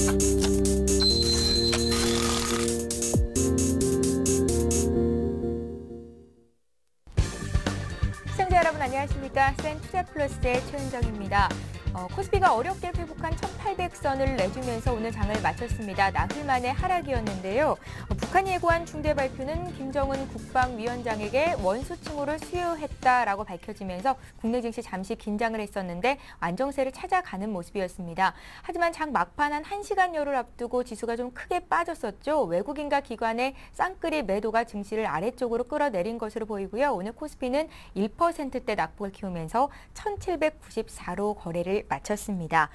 시청자 여러분 안녕하십니까? 센투자플러스의 최은정입니다. 코스피가 어렵게 회복한 1800선을 내주면서 오늘 장을 마쳤습니다. 나흘 만의 하락이었는데요. 북한이 예고한 중대 발표는 김정은 국방위원장에게 원수침으로 수여했다라고 밝혀지면서 국내 증시 잠시 긴장을 했었는데 안정세를 찾아가는 모습이었습니다. 하지만 장 막판 한 1시간여를 앞두고 지수가 좀 크게 빠졌었죠. 외국인과 기관의 쌍끌이 매도가 증시를 아래쪽으로 끌어내린 것으로 보이고요. 오늘 코스피는 1%대 낙폭을 키우면서 1794로 거래를 마쳤습니다.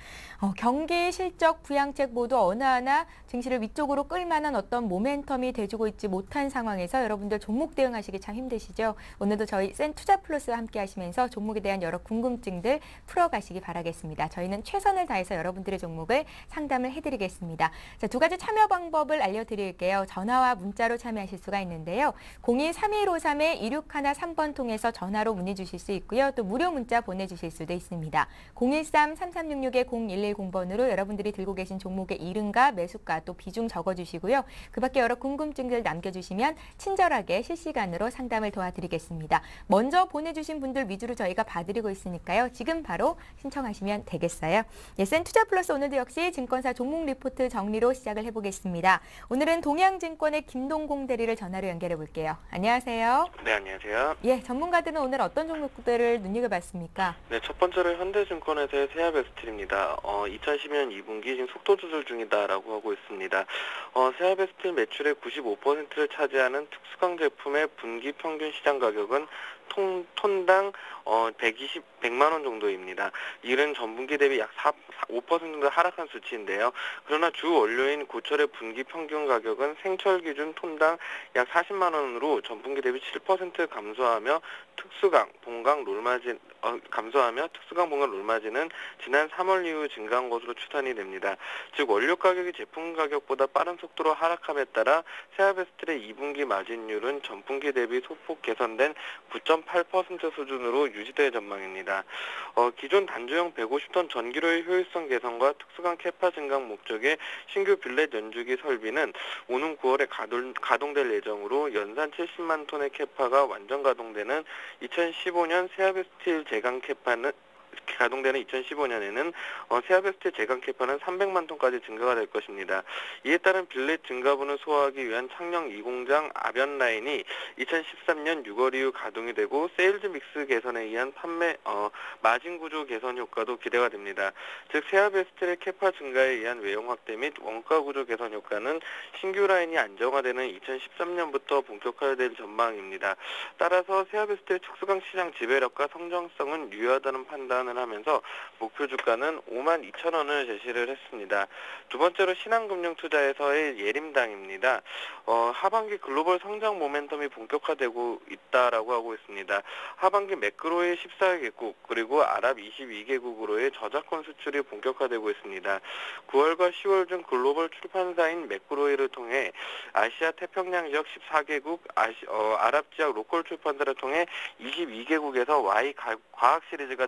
경기, 실적, 부양책 모두 어느 하나 증시를 위쪽으로 끌만한 어떤 모멘텀이 돼주고 있지 못한 상황에서 여러분들 종목 대응하시기 참 힘드시죠? 오늘도 저희 센투자플러스와 함께 하시면서 종목에 대한 여러 궁금증들 풀어가시기 바라겠습니다. 저희는 최선을 다해서 여러분들의 종목을 상담을 해드리겠습니다. 자, 두 가지 참여 방법을 알려드릴게요. 전화와 문자로 참여하실 수가 있는데요. 02-3153-2613번 통해서 전화로 문의 주실 수 있고요. 또 무료 문자 보내주실 수도 있습니다. 013-3366-0110번으로 여러분들이 들고 계신 종목의 이름과 매수가 또 비중 적어주시고요. 그 밖에 여러 궁금증들 남겨주시면 친절하게 실시간으로 상담을 도와드리겠습니다. 먼저 보내주신 분들 위주로 저희가 봐드리고 있으니까요. 지금 바로 신청하시면 되겠어요. 예, 센투자플러스 오늘도 역시 증권사 종목 리포트 정리로 시작을 해보겠습니다. 오늘은 동양증권의 김동공 대리를 전화로 연결해 볼게요. 안녕하세요. 네, 안녕하세요. 예, 전문가들은 오늘 어떤 종목들을 눈여겨봤습니까? 네, 첫 번째로 현대증권에서의 세아베스틸입니다. 2012년 2분기 지금 속도 조절 중이다라고 하고 있습니다. 세아베스틸 매출의 95%를 차지하는 특수강 제품의 분기 평균 시장 가격은 톤당 100만 원 정도입니다. 이는 전분기 대비 약 5% 정도 하락한 수치인데요. 그러나 주 원료인 고철의 분기 평균 가격은 생철 기준 톤당 약 40만 원으로 전분기 대비 7% 감소하며 특수강, 본강 롤마진 롤마진은 지난 3월 이후 증가한 것으로 추산이 됩니다. 즉 원료 가격이 제품 가격보다 빠른 속도로 하락함에 따라 세아베스틸의 2분기 마진율은 전분기 대비 소폭 개선된 9.8% 수준으로 유지될 전망입니다. 기존 단조형 150톤 전기료의 효율성 개선과 특수강 캐파 증강 목적의 신규 빌렛 연주기 설비는 오는 9월에 가동될 예정으로 연산 70만 톤의 캐파가 완전 가동되는 2015년 세아베스틸 제강 캐파는 가동되는 2015년에는 세아베스틸 제강 캐파는 300만 톤까지 증가가 될 것입니다. 이에 따른 빌렛 증가분을 소화하기 위한 창녕 2공장 아변 라인이 2013년 6월 이후 가동이 되고 세일즈 믹스 개선에 의한 마진 구조 개선 효과도 기대가 됩니다. 즉 세아베스틸의 캐파 증가에 의한 외형 확대 및 원가 구조 개선 효과는 신규 라인이 안정화되는 2013년부터 본격화될 전망입니다. 따라서 세아베스틸 특수강 시장 지배력과 성장성은 유효하다는 판단을 하면서 목표 주가는 52,000원을 제시를 했습니다. 두 번째로 신한금융투자에서의 예림당입니다. 하반기 글로벌 성장 모멘텀이 본격화되고 있다라고 하고 있습니다. 하반기 매크로의 14개국 그리고 아랍 22개국으로의 저작권 수출이 본격화되고 있습니다. 9월과 10월 중 글로벌 출판사인 매크로이를 통해 아시아 태평양 지역 14개국, 아랍 지역 로컬 출판사를 통해 22개국에서 Y 과학 시리즈가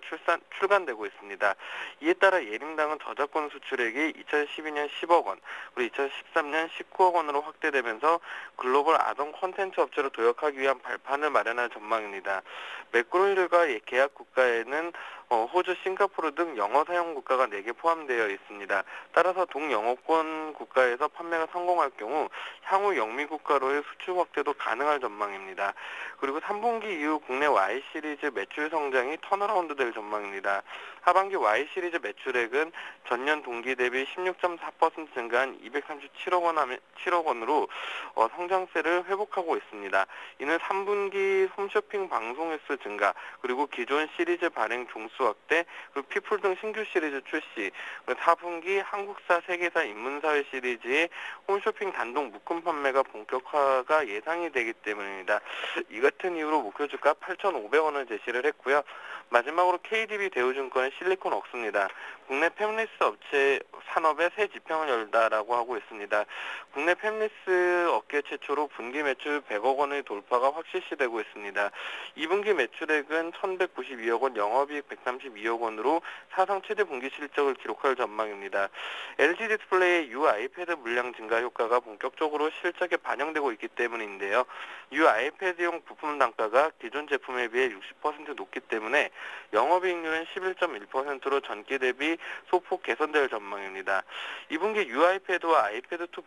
출간되고 있습니다. 이에 따라 예림당은 저작권 수출액이 2012년 10억 원, 그리고 2013년 19억 원으로 확대되면서 글로벌 아동 콘텐츠 업체로 도약하기 위한 발판을 마련할 전망입니다. 매크로이들과 계약 국가에는 호주, 싱가포르 등 영어 사용 국가가 4개 포함되어 있습니다. 따라서 동영어권 국가에서 판매가 성공할 경우 향후 영미 국가로의 수출 확대도 가능할 전망입니다. 그리고 3분기 이후 국내 Y 시리즈 매출 성장이 턴어라운드 될 전망입니다. 하반기 Y 시리즈 매출액은 전년 동기 대비 16.4% 증가한 237억 원으로 성장세를 회복하고 있습니다. 이는 3분기 홈쇼핑 방송 횟수 증가, 그리고 기존 시리즈 발행 종수 확대, 그리고 피플 등 신규 시리즈 출시, 4분기 한국사, 세계사, 인문사회 시리즈의 홈쇼핑 단독 묶음 판매가 본격화가 예상이 되기 때문입니다. 이 같은 이유로 목표 주가 8,500원을 제시를 했고요. 마지막으로 KDB 대우증권의 실리콘웍스입니다. 국내 팹리스 업체 산업에 새 지평을 열다라고 하고 있습니다. 국내 팹리스 업계 최초로 분기 매출 100억 원의 돌파가 확실시되고 있습니다. 2분기 매출액은 1,192억 원, 영업이익 132억 원으로 사상 최대 분기 실적을 기록할 전망입니다. LG 디스플레이의 U 아이패드 물량 증가 효과가 본격적으로 실적에 반영되고 있기 때문인데요. U 아이패드용 부품 단가가 기존 제품에 비해 60% 높기 때문에 영업이익률은 11.1%로 전기 대비 소폭 개선될 전망입니다. 2분기 U 아이패드와 아이패드2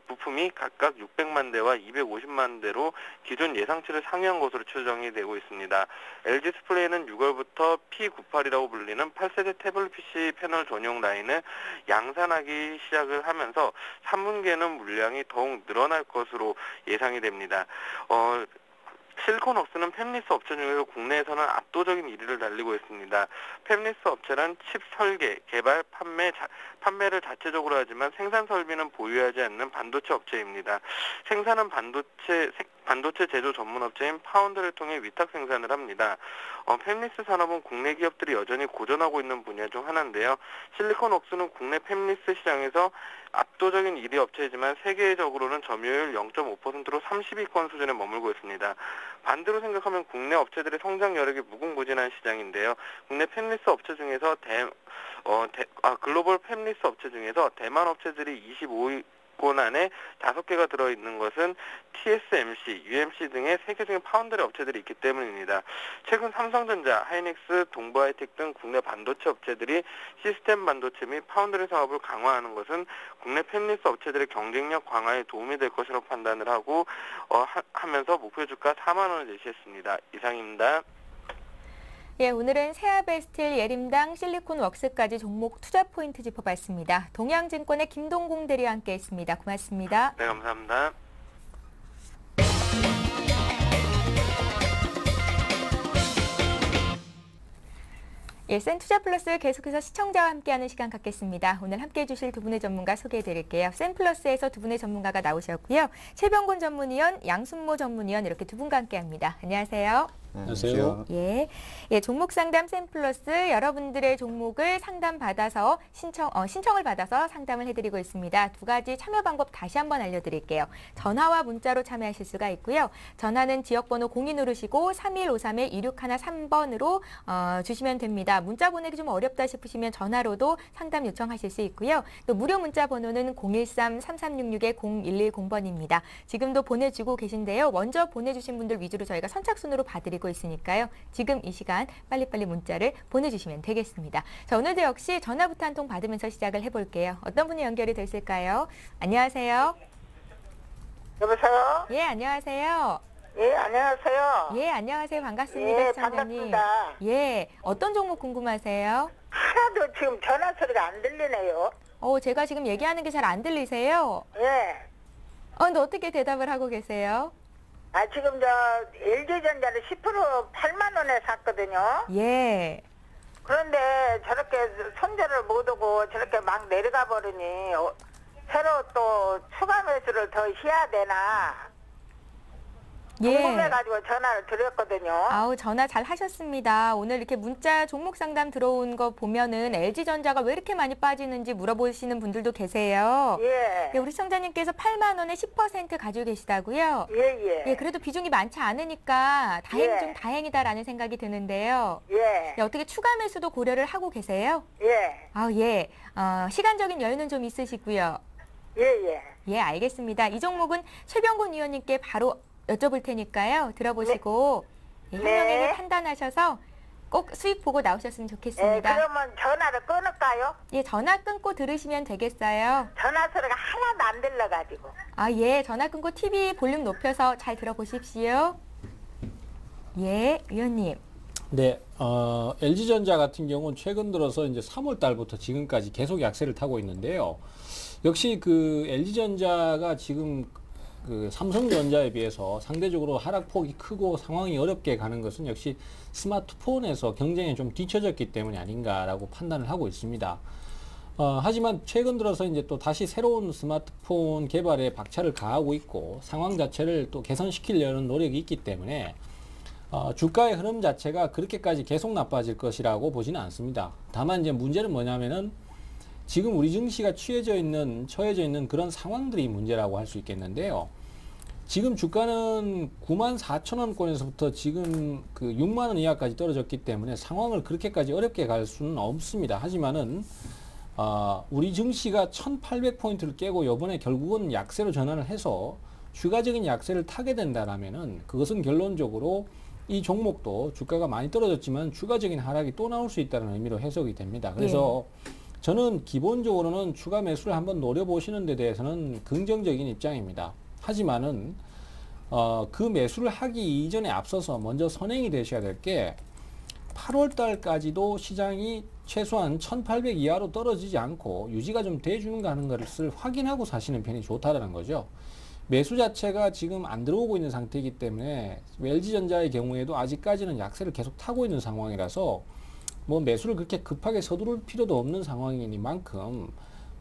부품이 각각 600만 대와 250만 대로 기존 예상치를 상회한 것으로 추정이 되고 있습니다. LG 디스플레이는 6월부터 P98이라고 불리는 8세대 태블릿 PC 패널 전용 라인을 양산하기 시작을 하면서 3분기에는 물량이 더욱 늘어날 것으로 예상이 됩니다. 실리콘웍스는 팹리스 업체 중에서 국내에서는 압도적인 1위를 달리고 있습니다. 팹리스 업체란 칩 설계, 개발, 판매를 자체적으로 하지만 생산 설비는 보유하지 않는 반도체 업체입니다. 생산은 반도체 제조 전문 업체인 파운드를 통해 위탁 생산을 합니다. 팹리스 산업은 국내 기업들이 여전히 고전하고 있는 분야 중 하나인데요. 실리콘웍스는 국내 팹리스 시장에서 압도적인 1위 업체이지만 세계적으로는 점유율 0.5%로 30위권 수준에 머물고 있습니다. 반대로 생각하면 국내 업체들의 성장 여력이 무궁무진한 시장인데요. 국내 팹리스 업체 중에서 글로벌 팹리스 업체 중에서 대만 업체들이 25위권 안에 5개가 들어있는 것은 TSMC, UMC 등의 세계적인 파운드리 업체들이 있기 때문입니다. 최근 삼성전자, 하이닉스, 동부하이텍 등 국내 반도체 업체들이 시스템 반도체 및 파운드리 사업을 강화하는 것은 국내 팹리스 업체들의 경쟁력 강화에 도움이 될 것이라고 판단을 하고 하면서 목표 주가 4만 원을 제시했습니다. 이상입니다. 예, 오늘은 세아베스틸, 예림당, 실리콘웍스까지 종목 투자 포인트 짚어봤습니다. 동양증권의 김동공 대리와 함께했습니다. 고맙습니다. 네, 감사합니다. 예, 센투자플러스 계속해서 시청자와 함께하는 시간 갖겠습니다. 오늘 함께해 주실 두 분의 전문가 소개해드릴게요. 센플러스에서 두 분의 전문가가 나오셨고요. 최병곤 전문위원, 양순모 전문위원 이렇게 두 분과 함께합니다. 안녕하세요. 안녕하세요. 예, 종목 상담 센플러스 여러분들의 종목을 상담받아서 신청을 받아서 상담을 해드리고 있습니다. 두 가지 참여 방법 다시 한번 알려드릴게요. 전화와 문자로 참여하실 수가 있고요. 전화는 지역번호 02 누르시고 3153-2613번으로 주시면 됩니다. 문자 보내기 좀 어렵다 싶으시면 전화로도 상담 요청하실 수 있고요. 또 무료 문자 번호는 013-3366-0110번입니다. 지금도 보내주고 계신데요. 먼저 보내주신 분들 위주로 저희가 선착순으로 봐드리고 있으니까요. 지금 이 시간 빨리빨리 문자를 보내주시면 되겠습니다. 자, 오늘도 역시 전화부터 한 통 받으면서 시작을 해볼게요. 어떤 분이 연결이 됐을까요? 안녕하세요. 여보세요? 예, 안녕하세요. 예, 안녕하세요. 예, 안녕하세요. 반갑습니다. 예, 시청자님. 반갑습니다. 예, 어떤 종목 궁금하세요? 하나도 지금 전화 소리가 안 들리네요. 제가 지금 얘기하는 게 잘 안 들리세요? 예. 근데 어떻게 대답을 하고 계세요? 지금 LG전자를 10% 8만 원에 샀거든요. 예. 그런데 저렇게 손절을 못 오고 저렇게 막 내려가 버리니 새로 또 추가 매수를 더 해야 되나 궁금해가지고 전화를 드렸거든요. 아우, 전화 잘 하셨습니다. 오늘 이렇게 문자 종목 상담 들어온 거 보면은 LG전자가 왜 이렇게 많이 빠지는지 물어보시는 분들도 계세요. 예. 예, 우리 시청자님께서 8만 원에 10% 가지고 계시다고요? 예. 예, 그래도 비중이 많지 않으니까 예. 좀 다행이다라는 생각이 드는데요. 예. 예, 어떻게 추가 매수도 고려를 하고 계세요? 예. 예. 시간적인 여유는 좀 있으시고요. 예. 예, 알겠습니다. 이 종목은 최병곤 위원님께 바로 여쭤볼 테니까요. 들어보시고 예, 현명하게 판단하셔서 꼭 수익 보고 나오셨으면 좋겠습니다. 그러면 전화를 끊을까요? 예, 전화 끊고 들으시면 되겠어요. 전화 소리가 하나도 안 들려가지고. 예, 전화 끊고 TV 볼륨 높여서 잘 들어보십시오. 예, 위원님. 네, LG전자 같은 경우는 최근 들어서 이제 3월 달부터 지금까지 계속 약세를 타고 있는데요. 역시 그 LG전자가 지금 그 삼성전자에 비해서 상대적으로 하락폭이 크고 상황이 어렵게 가는 것은 역시 스마트폰에서 경쟁에 좀 뒤처졌기 때문이 아닌가라고 판단을 하고 있습니다. 하지만 최근 들어서 이제 또 다시 새로운 스마트폰 개발에 박차를 가하고 있고 상황 자체를 또 개선시키려는 노력이 있기 때문에 주가의 흐름 자체가 그렇게까지 계속 나빠질 것이라고 보지는 않습니다. 다만 이제 문제는 뭐냐면은 지금 우리 증시가 처해져 있는 그런 상황들이 문제라고 할 수 있겠는데요. 지금 주가는 94,000원권에서부터 지금 그 6만 원 이하까지 떨어졌기 때문에 상황을 그렇게까지 어렵게 갈 수는 없습니다. 하지만은 우리 증시가 1,800포인트를 깨고 이번에 결국은 약세로 전환을 해서 추가적인 약세를 타게 된다라면은 그것은 결론적으로 이 종목도 주가가 많이 떨어졌지만 추가적인 하락이 또 나올 수 있다는 의미로 해석이 됩니다. 그래서 저는 기본적으로는 추가 매수를 한번 노려보시는 데 대해서는 긍정적인 입장입니다. 하지만은 그 매수를 하기 이전에 앞서서 먼저 선행이 되셔야 될 게 8월 달까지도 시장이 최소한 1,800 이하로 떨어지지 않고 유지가 좀 돼주는가 하는 것을 확인하고 사시는 편이 좋다라는 거죠. 매수 자체가 지금 안 들어오고 있는 상태이기 때문에 LG전자의 경우에도 아직까지는 약세를 계속 타고 있는 상황이라서 뭐 매수를 그렇게 급하게 서두를 필요도 없는 상황이니만큼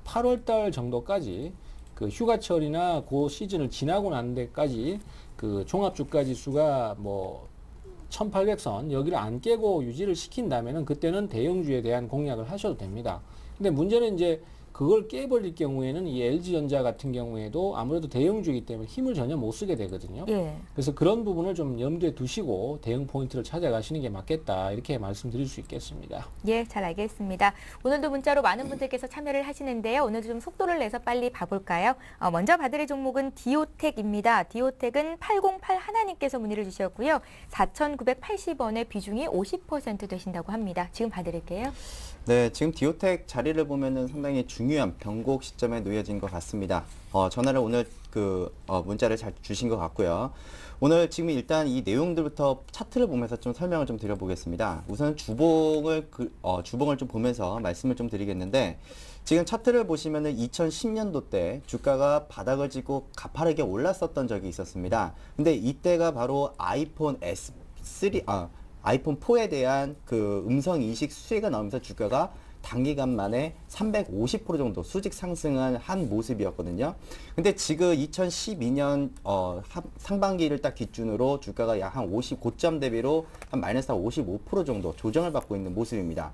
8월 달 정도까지 그 휴가철이나 그 시즌을 지나고 난 데까지 그 종합주가 지수가 뭐 1800선 여기를 안 깨고 유지를 시킨다면은 그때는 대형주에 대한 공략을 하셔도 됩니다. 근데 문제는 이제 그걸 깨버릴 경우에는 이 LG전자 같은 경우에도 아무래도 대형주이기 때문에 힘을 전혀 못 쓰게 되거든요. 그래서 그런 부분을 좀 염두에 두시고 대응 포인트를 찾아가시는 게 맞겠다 이렇게 말씀드릴 수 있겠습니다. 예, 잘 알겠습니다. 오늘도 문자로 많은 분들께서 참여를 하시는데요. 오늘도 좀 속도를 내서 빨리 봐볼까요? 먼저 봐드릴 종목은 디오텍입니다. 디오텍은 808 하나님께서 문의를 주셨고요. 4,980원의 비중이 50% 되신다고 합니다. 지금 봐드릴게요. 네, 지금 디오텍 자리를 보면은 상당히 중요한 변곡 시점에 놓여진 것 같습니다. 전화를 오늘 문자를 잘 주신 것 같고요. 오늘 지금 일단 이 내용들부터 차트를 보면서 좀 설명을 좀 드려보겠습니다. 우선 주봉을 좀 보면서 말씀을 좀 드리겠는데, 지금 차트를 보시면은 2010년도 때 주가가 바닥을 짚고 가파르게 올랐었던 적이 있었습니다. 근데 이때가 바로 아이폰 4에 대한 그 음성 인식 수혜가 나오면서 주가가 단기간 만에 350% 정도 수직 상승한 한 모습이었거든요. 근데 지금 2012년 상반기를 딱 기준으로 주가가 약 한 고점 대비로 한 마이너스 55% 정도 조정을 받고 있는 모습입니다.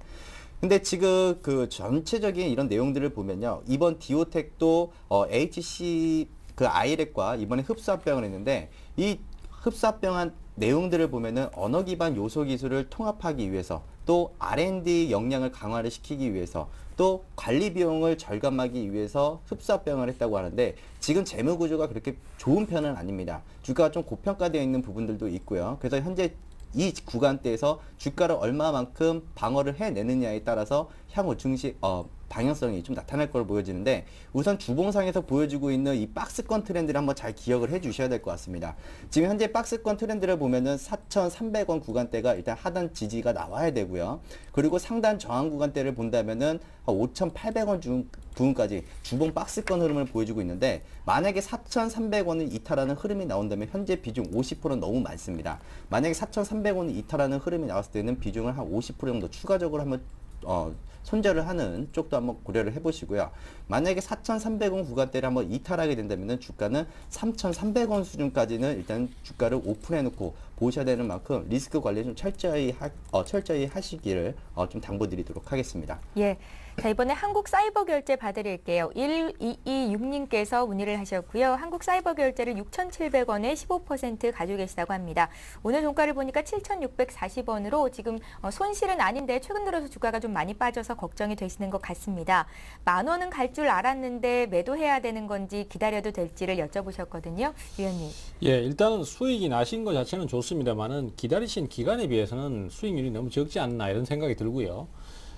근데 지금 그 전체적인 이런 내용들을 보면요, 이번 디오텍도 HC 그 아이렉과 이번에 흡수합병을 했는데, 이 흡수합병한 내용들을 보면은 언어 기반 요소 기술을 통합하기 위해서, 또 R&D 역량을 강화를 시키기 위해서, 또 관리 비용을 절감하기 위해서 흡수합병을 했다고 하는데, 지금 재무 구조가 그렇게 좋은 편은 아닙니다. 주가가 좀 고평가되어 있는 부분들도 있고요. 그래서 현재 이 구간대에서 주가를 얼마만큼 방어를 해내느냐에 따라서 향후 증시 방향성이 좀 나타날 걸로 보여지는데, 우선 주봉상에서 보여주고 있는 이 박스권 트렌드를 한번 잘 기억을 해 주셔야 될 것 같습니다. 지금 현재 박스권 트렌드를 보면은 4,300원 구간대가 일단 하단 지지가 나와야 되고요. 그리고 상단 저항 구간대를 본다면은 5,800원 부분까지 주봉 박스권 흐름을 보여주고 있는데, 만약에 4,300원을 이탈하는 흐름이 나온다면 현재 비중 50%는 너무 많습니다. 만약에 4,300원을 이탈하는 흐름이 나왔을 때는 비중을 한 50% 정도 추가적으로 한번 손절을 하는 쪽도 한번 고려를 해보시고요. 만약에 4,300원 구간대를 한번 이탈하게 된다면 주가는 3,300원 수준까지는 일단 주가를 오픈해 놓고 보셔야 되는 만큼 리스크 관리 좀 철저히 하시기를 좀 당부드리도록 하겠습니다. 예. 자, 이번에 한국사이버결제 봐드릴게요. 1226님께서 문의를 하셨고요. 한국사이버결제를 6,700원에 15% 가지고 계시다고 합니다. 오늘 종가를 보니까 7,640원으로 지금 손실은 아닌데 최근 들어서 주가가 좀 많이 빠져서 걱정이 되시는 것 같습니다. 10,000원은 갈 줄 알았는데 매도해야 되는 건지 기다려도 될지를 여쭤보셨거든요. 위원님. 예, 일단은 수익이 나신 것 자체는 좋습니다만은 기다리신 기간에 비해서는 수익률이 너무 적지 않나 이런 생각이 들고요.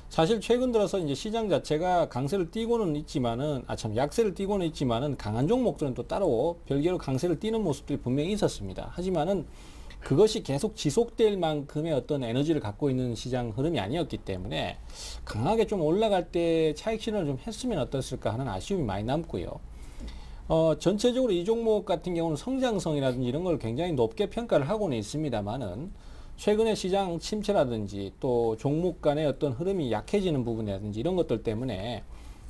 사실 최근 들어서 이제 시장 자체가 강세를 띠고는 있지만은, 약세를 띠고는 있지만은 강한 종목들은 또 따로 별개로 강세를 띠는 모습들이 분명히 있었습니다. 하지만은 그것이 계속 지속될 만큼의 어떤 에너지를 갖고 있는 시장 흐름이 아니었기 때문에 강하게 좀 올라갈 때 차익 실현을 좀 했으면 어땠을까 하는 아쉬움이 많이 남고요. 전체적으로 이 종목 같은 경우는 성장성이라든지 이런 걸 굉장히 높게 평가를 하고는 있습니다만은 최근에 시장 침체라든지 또 종목 간의 어떤 흐름이 약해지는 부분이라든지 이런 것들 때문에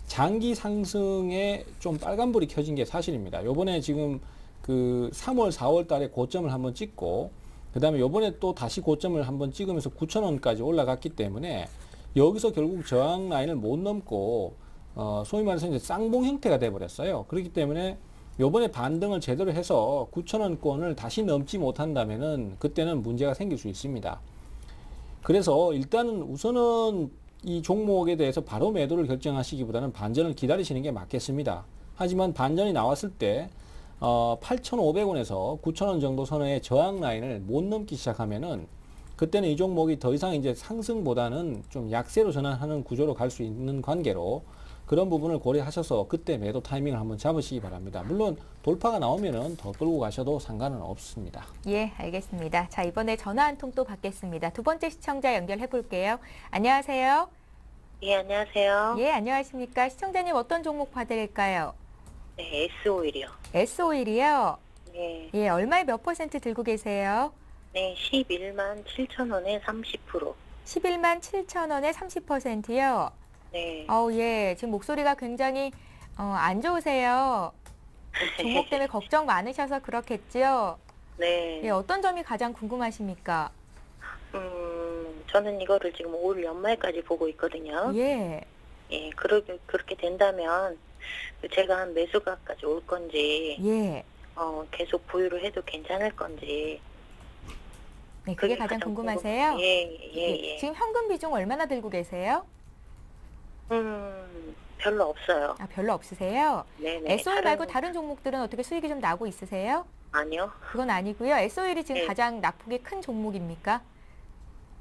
장기 상승에 좀 빨간불이 켜진 게 사실입니다. 요번에 지금 그 3월, 4월 달에 고점을 한번 찍고 그다음에 요번에 또 다시 고점을 한번 찍으면서 9,000원까지 올라갔기 때문에 여기서 결국 저항 라인을 못 넘고 소위 말해서 이제 쌍봉 형태가 돼 버렸어요. 그렇기 때문에 요번에 반등을 제대로 해서 9,000원권을 다시 넘지 못한다면은 그때는 문제가 생길 수 있습니다. 그래서 일단은 우선은 이 종목에 대해서 바로 매도를 결정하시기보다는 반전을 기다리시는 게 맞겠습니다. 하지만 반전이 나왔을 때 8,500원에서 9,000원 정도 선의 저항 라인을 못 넘기 시작하면은 그때는 이 종목이 더 이상 이제 상승보다는 좀 약세로 전환하는 구조로 갈 수 있는 관계로 그런 부분을 고려하셔서 그때 매도 타이밍을 한번 잡으시기 바랍니다. 물론 돌파가 나오면은 더 끌고 가셔도 상관은 없습니다. 예, 알겠습니다. 자, 이번에 전화 한 통 또 받겠습니다. 두 번째 시청자 연결해 볼게요. 안녕하세요. 예, 안녕하세요. 예, 안녕하십니까. 시청자님 어떤 종목 봐드릴까요? 네, S-오일이요. S-오일이요? 네, 예, 얼마에 몇 퍼센트 들고 계세요? 네, 11만 7천 원에 30%. 11만 7천 원에 30%요? 네. 예, 지금 목소리가 굉장히 안 좋으세요. 종목 때문에 걱정 많으셔서 그렇겠죠? 네. 예, 어떤 점이 가장 궁금하십니까? 저는 이거를 지금 올 연말까지 보고 있거든요. 예. 예, 그렇게 된다면 제가 한 매수가까지 올 건지, 예. 계속 보유를 해도 괜찮을 건지. 네, 그게 가장 궁금하세요? 예. 지금 현금 비중 얼마나 들고 계세요? 별로 없어요. 아, 별로 없으세요? 네네. S-오일 말고 다른 종목들은 어떻게 수익이 좀 나고 있으세요? 아니요. 그건 아니고요. S-오일이 지금 네. 가장 낙폭이 큰 종목입니까?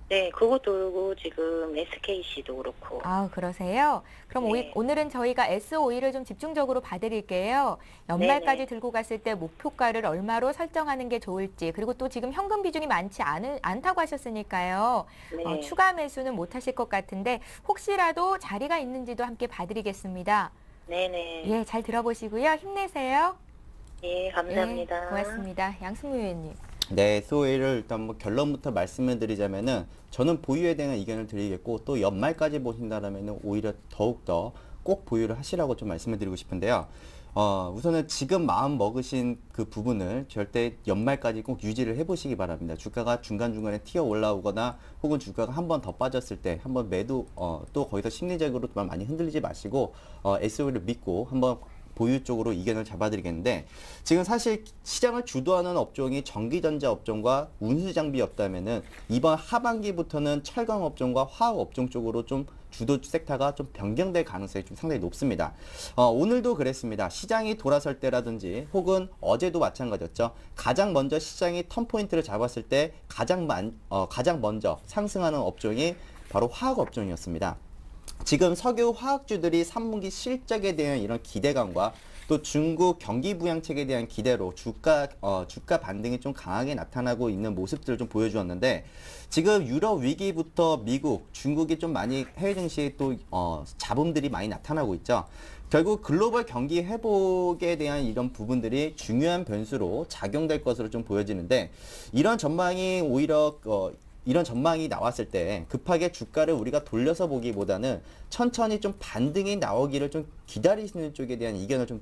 네, 그것도 그렇고 지금 SKC도 그렇고. 아, 그러세요? 그럼 네. 오늘은 저희가 S-오일을 좀 집중적으로 봐드릴게요. 연말까지 네네. 들고 갔을 때 목표가를 얼마로 설정하는 게 좋을지, 그리고 또 지금 현금 비중이 많지 않다고 하셨으니까요. 네. 추가 매수는 못 하실 것 같은데 혹시라도 자리가 있는지도 함께 봐드리겠습니다. 네네. 예, 잘 들어보시고요. 힘내세요. 예, 감사합니다. 예, 고맙습니다. 양승무 의원님. 네, 소일을 일단 뭐 결론부터 말씀을 드리자면은 저는 보유에 대한 의견을 드리겠고 또 연말까지 보신다라면은 오히려 더욱더 꼭 보유를 하시라고 좀 말씀을 드리고 싶은데요. 우선은 지금 마음 먹으신 그 부분을 절대 연말까지 꼭 유지를 해보시기 바랍니다. 주가가 중간중간에 튀어 올라오거나 혹은 주가가 한 번 더 빠졌을 때 한번 매도, 또 거기서 심리적으로 많이 흔들리지 마시고, SO를 믿고 한번 보유 쪽으로 이견을 잡아드리겠는데 지금 사실 시장을 주도하는 업종이 전기전자 업종과 운수장비였다면은 이번 하반기부터는 철강 업종과 화학 업종 쪽으로 좀 주도 섹터가 좀 변경될 가능성이 좀 상당히 높습니다. 오늘도 그랬습니다. 시장이 돌아설 때라든지 혹은 어제도 마찬가지였죠. 가장 먼저 시장이 턴포인트를 잡았을 때 가장 먼저 상승하는 업종이 바로 화학 업종이었습니다. 지금 석유 화학주들이 3분기 실적에 대한 이런 기대감과 또 중국 경기 부양책에 대한 기대로 주가 반등이 좀 강하게 나타나고 있는 모습들을 좀 보여주었는데 지금 유럽 위기부터 미국, 중국이 좀 많이 해외 증시에 또 잡음들이 많이 나타나고 있죠. 결국 글로벌 경기 회복에 대한 이런 부분들이 중요한 변수로 작용될 것으로 좀 보여지는데 이런 전망이 오히려 이런 전망이 나왔을 때 급하게 주가를 우리가 돌려서 보기보다는 천천히 좀 반등이 나오기를 좀 기다리시는 쪽에 대한 이견을 좀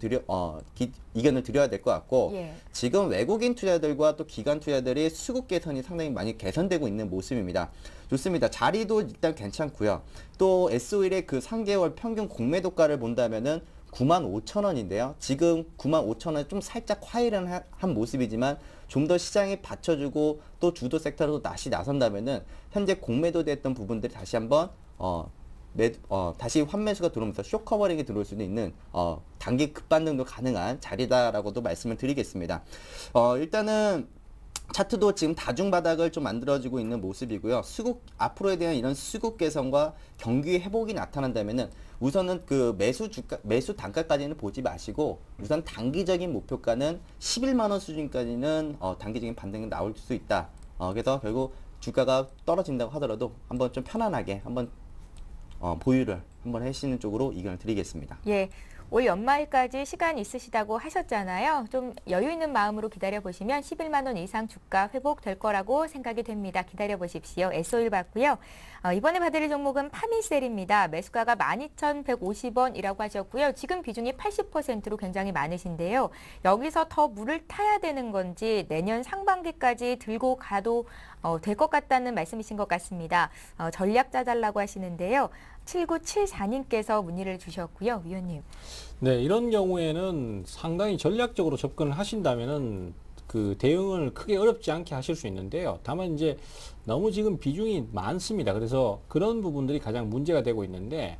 이견을 드려야 될 것 같고 예. 지금 외국인 투자들과 또 기관 투자들이 수급 개선이 상당히 많이 개선되고 있는 모습입니다. 좋습니다. 자리도 일단 괜찮고요. 또 S-오일의 그 3개월 평균 공매도가를 본다면은 95,000원인데요. 지금 95,000원 좀 살짝 화해를 한 모습이지만 좀 더 시장에 받쳐주고 또 주도 섹터로 다시 나선다면은 현재 공매도 됐던 부분들이 다시 한번 다시 환매수가 들어오면서 쇼 커버링이 들어올 수도 있는 단기 급반등도 가능한 자리다라고도 말씀을 드리겠습니다. 일단은 차트도 지금 다중바닥을 좀 만들어지고 있는 모습이고요. 앞으로에 대한 이런 수급 개선과 경기 회복이 나타난다면은 우선은 그 매수 단가까지는 보지 마시고 우선 단기적인 목표가는 11만 원 수준까지는 단기적인 반등이 나올 수 있다. 그래서 결국 주가가 떨어진다고 하더라도 한번 좀 편안하게 한번 보유를 한번 하시는 쪽으로 의견을 드리겠습니다. 예. 올 연말까지 시간 있으시다고 하셨잖아요. 좀 여유 있는 마음으로 기다려보시면 11만 원 이상 주가 회복될 거라고 생각이 됩니다. 기다려보십시오. S51 받고요. 이번에 봐드릴 종목은 파미셀입니다. 매수가가 12,150원이라고 하셨고요. 지금 비중이 80%로 굉장히 많으신데요. 여기서 더 물을 타야 되는 건지 내년 상반기까지 들고 가도 될 것 같다는 말씀이신 것 같습니다. 전략 짜달라고 하시는데요. 7974님께서 문의를 주셨고요. 위원님. 네, 이런 경우에는 상당히 전략적으로 접근을 하신다면은 그 대응을 크게 어렵지 않게 하실 수 있는데요. 다만 이제 너무 지금 비중이 많습니다. 그래서 그런 부분들이 가장 문제가 되고 있는데,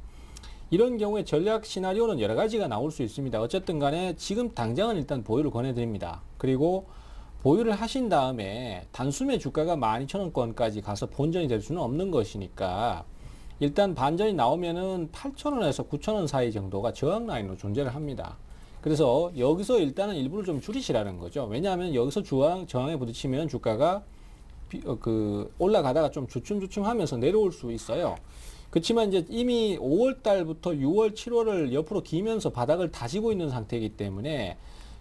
이런 경우에 전략 시나리오는 여러 가지가 나올 수 있습니다. 어쨌든 간에 지금 당장은 일단 보유를 권해드립니다. 그리고 보유를 하신 다음에 단숨에 주가가 12,000원권까지 가서 본전이 될 수는 없는 것이니까 일단 반전이 나오면은 8,000원에서 9,000원 사이 정도가 저항 라인으로 존재를 합니다. 그래서 여기서 일단은 일부를 좀 줄이시라는 거죠. 왜냐하면 여기서 저항에 부딪히면 주가가 올라가다가 좀 주춤주춤 하면서 내려올 수 있어요. 그렇지만 이제 이미 5월 달부터 6월, 7월을 옆으로 기면서 바닥을 다지고 있는 상태이기 때문에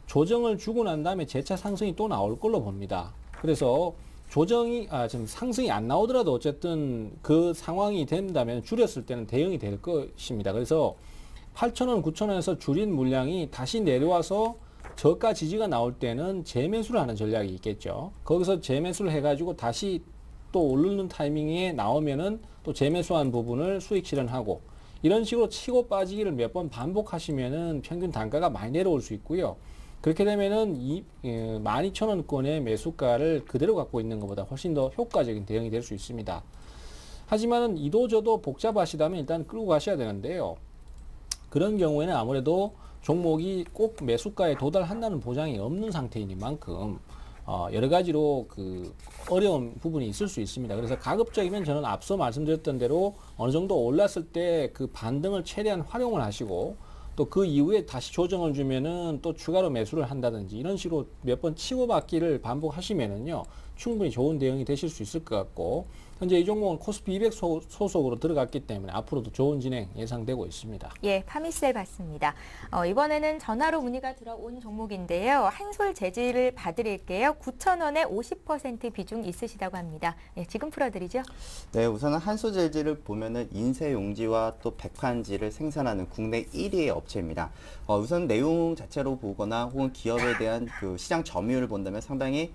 조정을 주고 난 다음에 재차 상승이 또 나올 걸로 봅니다. 그래서 지금 상승이 안 나오더라도 어쨌든 그 상황이 된다면 줄였을 때는 대응이 될 것입니다. 그래서 8,000원, 9,000원에서 줄인 물량이 다시 내려와서 저가 지지가 나올 때는 재매수를 하는 전략이 있겠죠. 거기서 재매수를 해가지고 다시 또 오르는 타이밍에 나오면은 또 재매수한 부분을 수익 실현하고, 이런 식으로 치고 빠지기를 몇 번 반복하시면은 평균 단가가 많이 내려올 수 있고요. 그렇게 되면은 12,000원권의 매수가를 그대로 갖고 있는 것보다 훨씬 더 효과적인 대응이 될 수 있습니다. 하지만은 이도저도 복잡하시다면 일단 끌고 가셔야 되는데요. 그런 경우에는 아무래도 종목이 꼭 매수가에 도달한다는 보장이 없는 상태이니만큼 여러 가지로 그 어려운 부분이 있을 수 있습니다. 그래서 가급적이면 저는 앞서 말씀드렸던 대로 어느 정도 올랐을 때 그 반등을 최대한 활용을 하시고, 또 그 이후에 다시 조정을 주면은 또 추가로 매수를 한다든지 이런 식으로 몇 번 치고받기를 반복하시면은요, 충분히 좋은 대응이 되실 수 있을 것 같고, 현재 이 종목은 코스피 200 소속으로 들어갔기 때문에 앞으로도 좋은 진행 예상되고 있습니다. 예, 파미셀 봤습니다. 이번에는 전화로 문의가 들어온 종목인데요. 한솔 재질을 봐드릴게요. 9,000원에 50% 비중 있으시다고 합니다. 예, 지금 풀어드리죠. 네, 우선은 한솔재질을 보면은 인쇄용지와 또 백판지를 생산하는 국내 1위의 업체입니다. 우선 내용 자체로 보거나 혹은 기업에 대한 그 시장 점유율을 본다면 상당히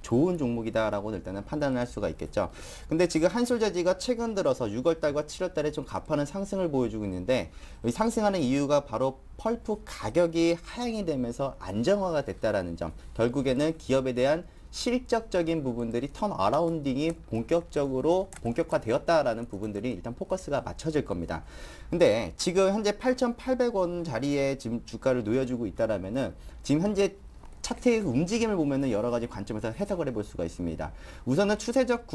좋은 종목이다라고 일단은 판단을 할 수가 있겠죠. 근데 지금 한솔재지가 최근 들어서 6월달과 7월달에 좀 가파른 상승을 보여주고 있는데, 이 상승하는 이유가 바로 펄프 가격이 하향이 되면서 안정화가 됐다라는 점, 결국에는 기업에 대한 실적적인 부분들이 턴 어라운딩이 본격화되었다라는 부분들이 일단 포커스가 맞춰질 겁니다. 근데 지금 현재 8,800원 자리에 지금 주가를 놓여주고 있다라면은 지금 현재 차트의 움직임을 보면은 여러 가지 관점에서 해석을 해볼 수가 있습니다. 우선은 추세적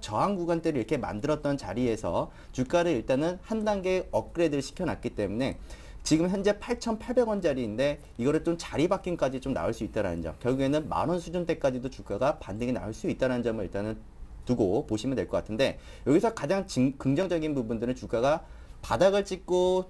저항 구간대를 이렇게 만들었던 자리에서 주가를 일단은 한 단계 업그레이드를 시켜놨기 때문에 지금 현재 8,800원짜리인데 이거를 좀 자리 바뀜까지 좀 나올 수 있다는 점, 결국에는 만원 수준대까지도 주가가 반등이 나올 수 있다는 점을 일단은 두고 보시면 될 것 같은데, 여기서 가장 긍정적인 부분들은 주가가 바닥을 찍고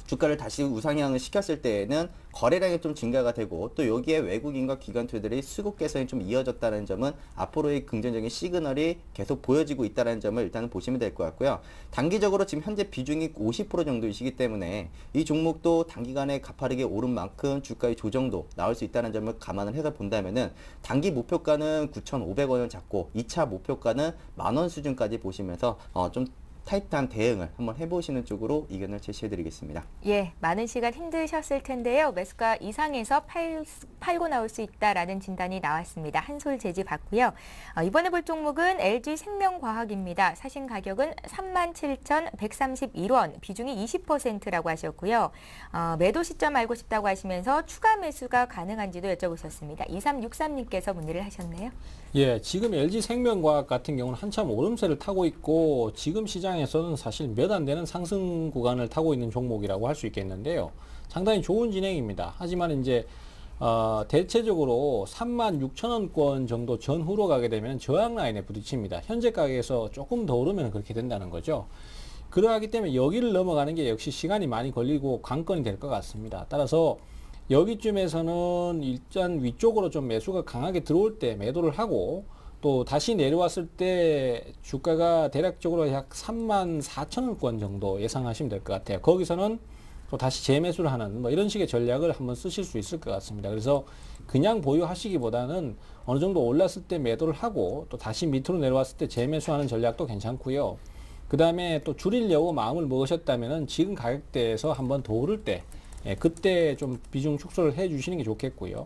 주가를 다시 우상향을 시켰을 때에는 거래량이 좀 증가가 되고, 또 여기에 외국인과 기관투자들이 수급 개선이 좀 이어졌다는 점은 앞으로의 긍정적인 시그널이 계속 보여지고 있다는 점을 일단은 보시면 될 것 같고요. 단기적으로 지금 현재 비중이 50% 정도이시기 때문에 이 종목도 단기간에 가파르게 오른 만큼 주가의 조정도 나올 수 있다는 점을 감안을 해서 본다면은 단기 목표가는 9,500원을 잡고 2차 목표가는 만원 수준까지 보시면서 좀 타이트한 대응을 한번 해보시는 쪽으로 의견을 제시해드리겠습니다. 예, 많은 시간 힘드셨을 텐데요. 매수가 이상에서 팔고 나올 수 있다라는 진단이 나왔습니다. 한솔 재지 봤고요. 이번에 볼 종목은 LG생명과학입니다. 사신 가격은 37,131원, 비중이 20%라고 하셨고요. 매도 시점 알고 싶다고 하시면서 추가 매수가 가능한지도 여쭤보셨습니다. 2363님께서 문의를 하셨네요. 예, 지금 LG생명과학 같은 경우는 한참 오름세를 타고 있고, 지금 시장에서는 사실 몇 안 되는 상승 구간을 타고 있는 종목이라고 할 수 있겠는데요. 상당히 좋은 진행입니다. 하지만 이제 대체적으로 36,000원권 정도 전후로 가게 되면 저항 라인에 부딪힙니다. 현재 가격에서 조금 더 오르면 그렇게 된다는 거죠. 그러하기 때문에 여기를 넘어가는 게 역시 시간이 많이 걸리고 관건이 될 것 같습니다. 따라서 여기쯤에서는 일단 위쪽으로 좀 매수가 강하게 들어올 때 매도를 하고 또 다시 내려왔을 때 주가가 대략적으로 약 34,000원권 정도 예상하시면 될 것 같아요. 거기서는 또 다시 재매수를 하는 뭐 이런 식의 전략을 한번 쓰실 수 있을 것 같습니다. 그래서 그냥 보유하시기보다는 어느 정도 올랐을 때 매도를 하고 또 다시 밑으로 내려왔을 때 재매수하는 전략도 괜찮고요. 그 다음에 또 줄이려고 마음을 먹으셨다면은 지금 가격대에서 한번 더 오를 때 그때 좀 비중 축소를 해 주시는 게 좋겠고요.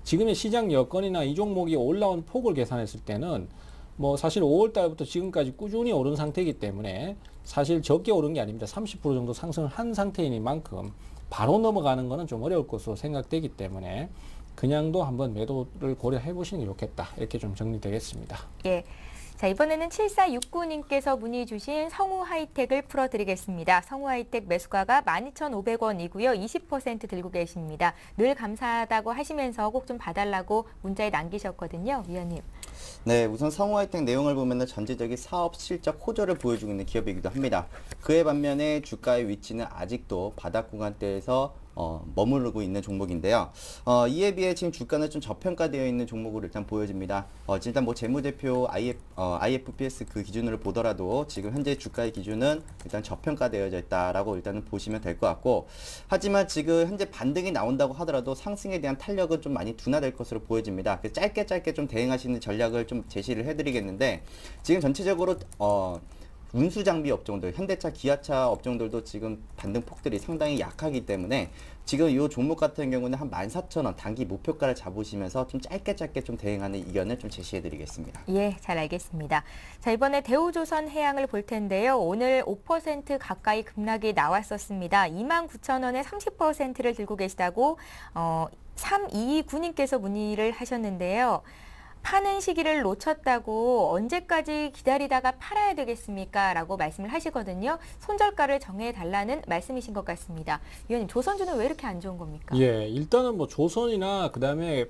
지금의 시장 여건이나 이 종목이 올라온 폭을 계산했을 때는 뭐 사실 5월 달부터 지금까지 꾸준히 오른 상태이기 때문에 사실 적게 오른 게 아닙니다. 30% 정도 상승을 한 상태이니만큼 바로 넘어가는 거는 좀 어려울 것으로 생각되기 때문에 그냥도 한번 매도를 고려해 보시는 게 좋겠다. 이렇게 좀 정리되겠습니다. 예. 자, 이번에는 7469님께서 문의 주신 성우 하이텍을 풀어드리겠습니다. 성우 하이텍 매수가가 12,500원이고요. 20% 들고 계십니다. 늘 감사하다고 하시면서 꼭 좀 봐달라고 문자에 남기셨거든요. 위원님. 네, 우선 성우 하이텍 내용을 보면 전체적인 사업 실적 호조를 보여주고 있는 기업이기도 합니다. 그에 반면에 주가의 위치는 아직도 바닥 구간대에서 머무르고 있는 종목인데요. 이에 비해 지금 주가는 좀 저평가되어 있는 종목으로 일단 보여집니다. 일단 뭐 재무제표 IFPS 그 기준으로 보더라도 지금 현재 주가의 기준은 일단 저평가되어져 있다라고 일단은 보시면 될 것 같고, 하지만 지금 현재 반등이 나온다고 하더라도 상승에 대한 탄력은 좀 많이 둔화될 것으로 보여집니다. 그래서 짧게 좀 대응하시는 전략을 좀 제시를 해드리겠는데, 지금 전체적으로 운수장비 업종들, 현대차, 기아차 업종들도 지금 반등폭들이 상당히 약하기 때문에 지금 이 종목 같은 경우는 한 14,000원 단기 목표가를 잡으시면서 좀 짧게 좀 대응하는 의견을 좀 제시해 드리겠습니다. 예, 잘 알겠습니다. 자, 이번에 대우조선 해양을 볼 텐데요. 오늘 5% 가까이 급락이 나왔었습니다. 29,000원에 30%를 들고 계시다고 3229님께서 문의를 하셨는데요. 파는 시기를 놓쳤다고 언제까지 기다리다가 팔아야 되겠습니까? 라고 말씀을 하시거든요. 손절가를 정해달라는 말씀이신 것 같습니다. 위원님, 조선주는 왜 이렇게 안 좋은 겁니까? 예, 일단은 뭐 조선이나 그다음에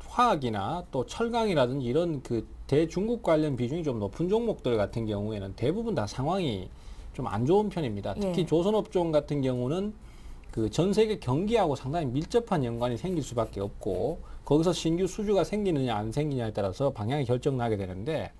화학이나 또 철강이라든지 이런 그 대중국 관련 비중이 좀 높은 종목들 같은 경우에는 대부분 다 상황이 좀 안 좋은 편입니다. 특히 예. 조선업종 같은 경우는 그 전 세계 경기하고 상당히 밀접한 연관이 생길 수밖에 없고, 거기서 신규 수주가 생기느냐 안 생기냐에 따라서 방향이 결정나게 되는데,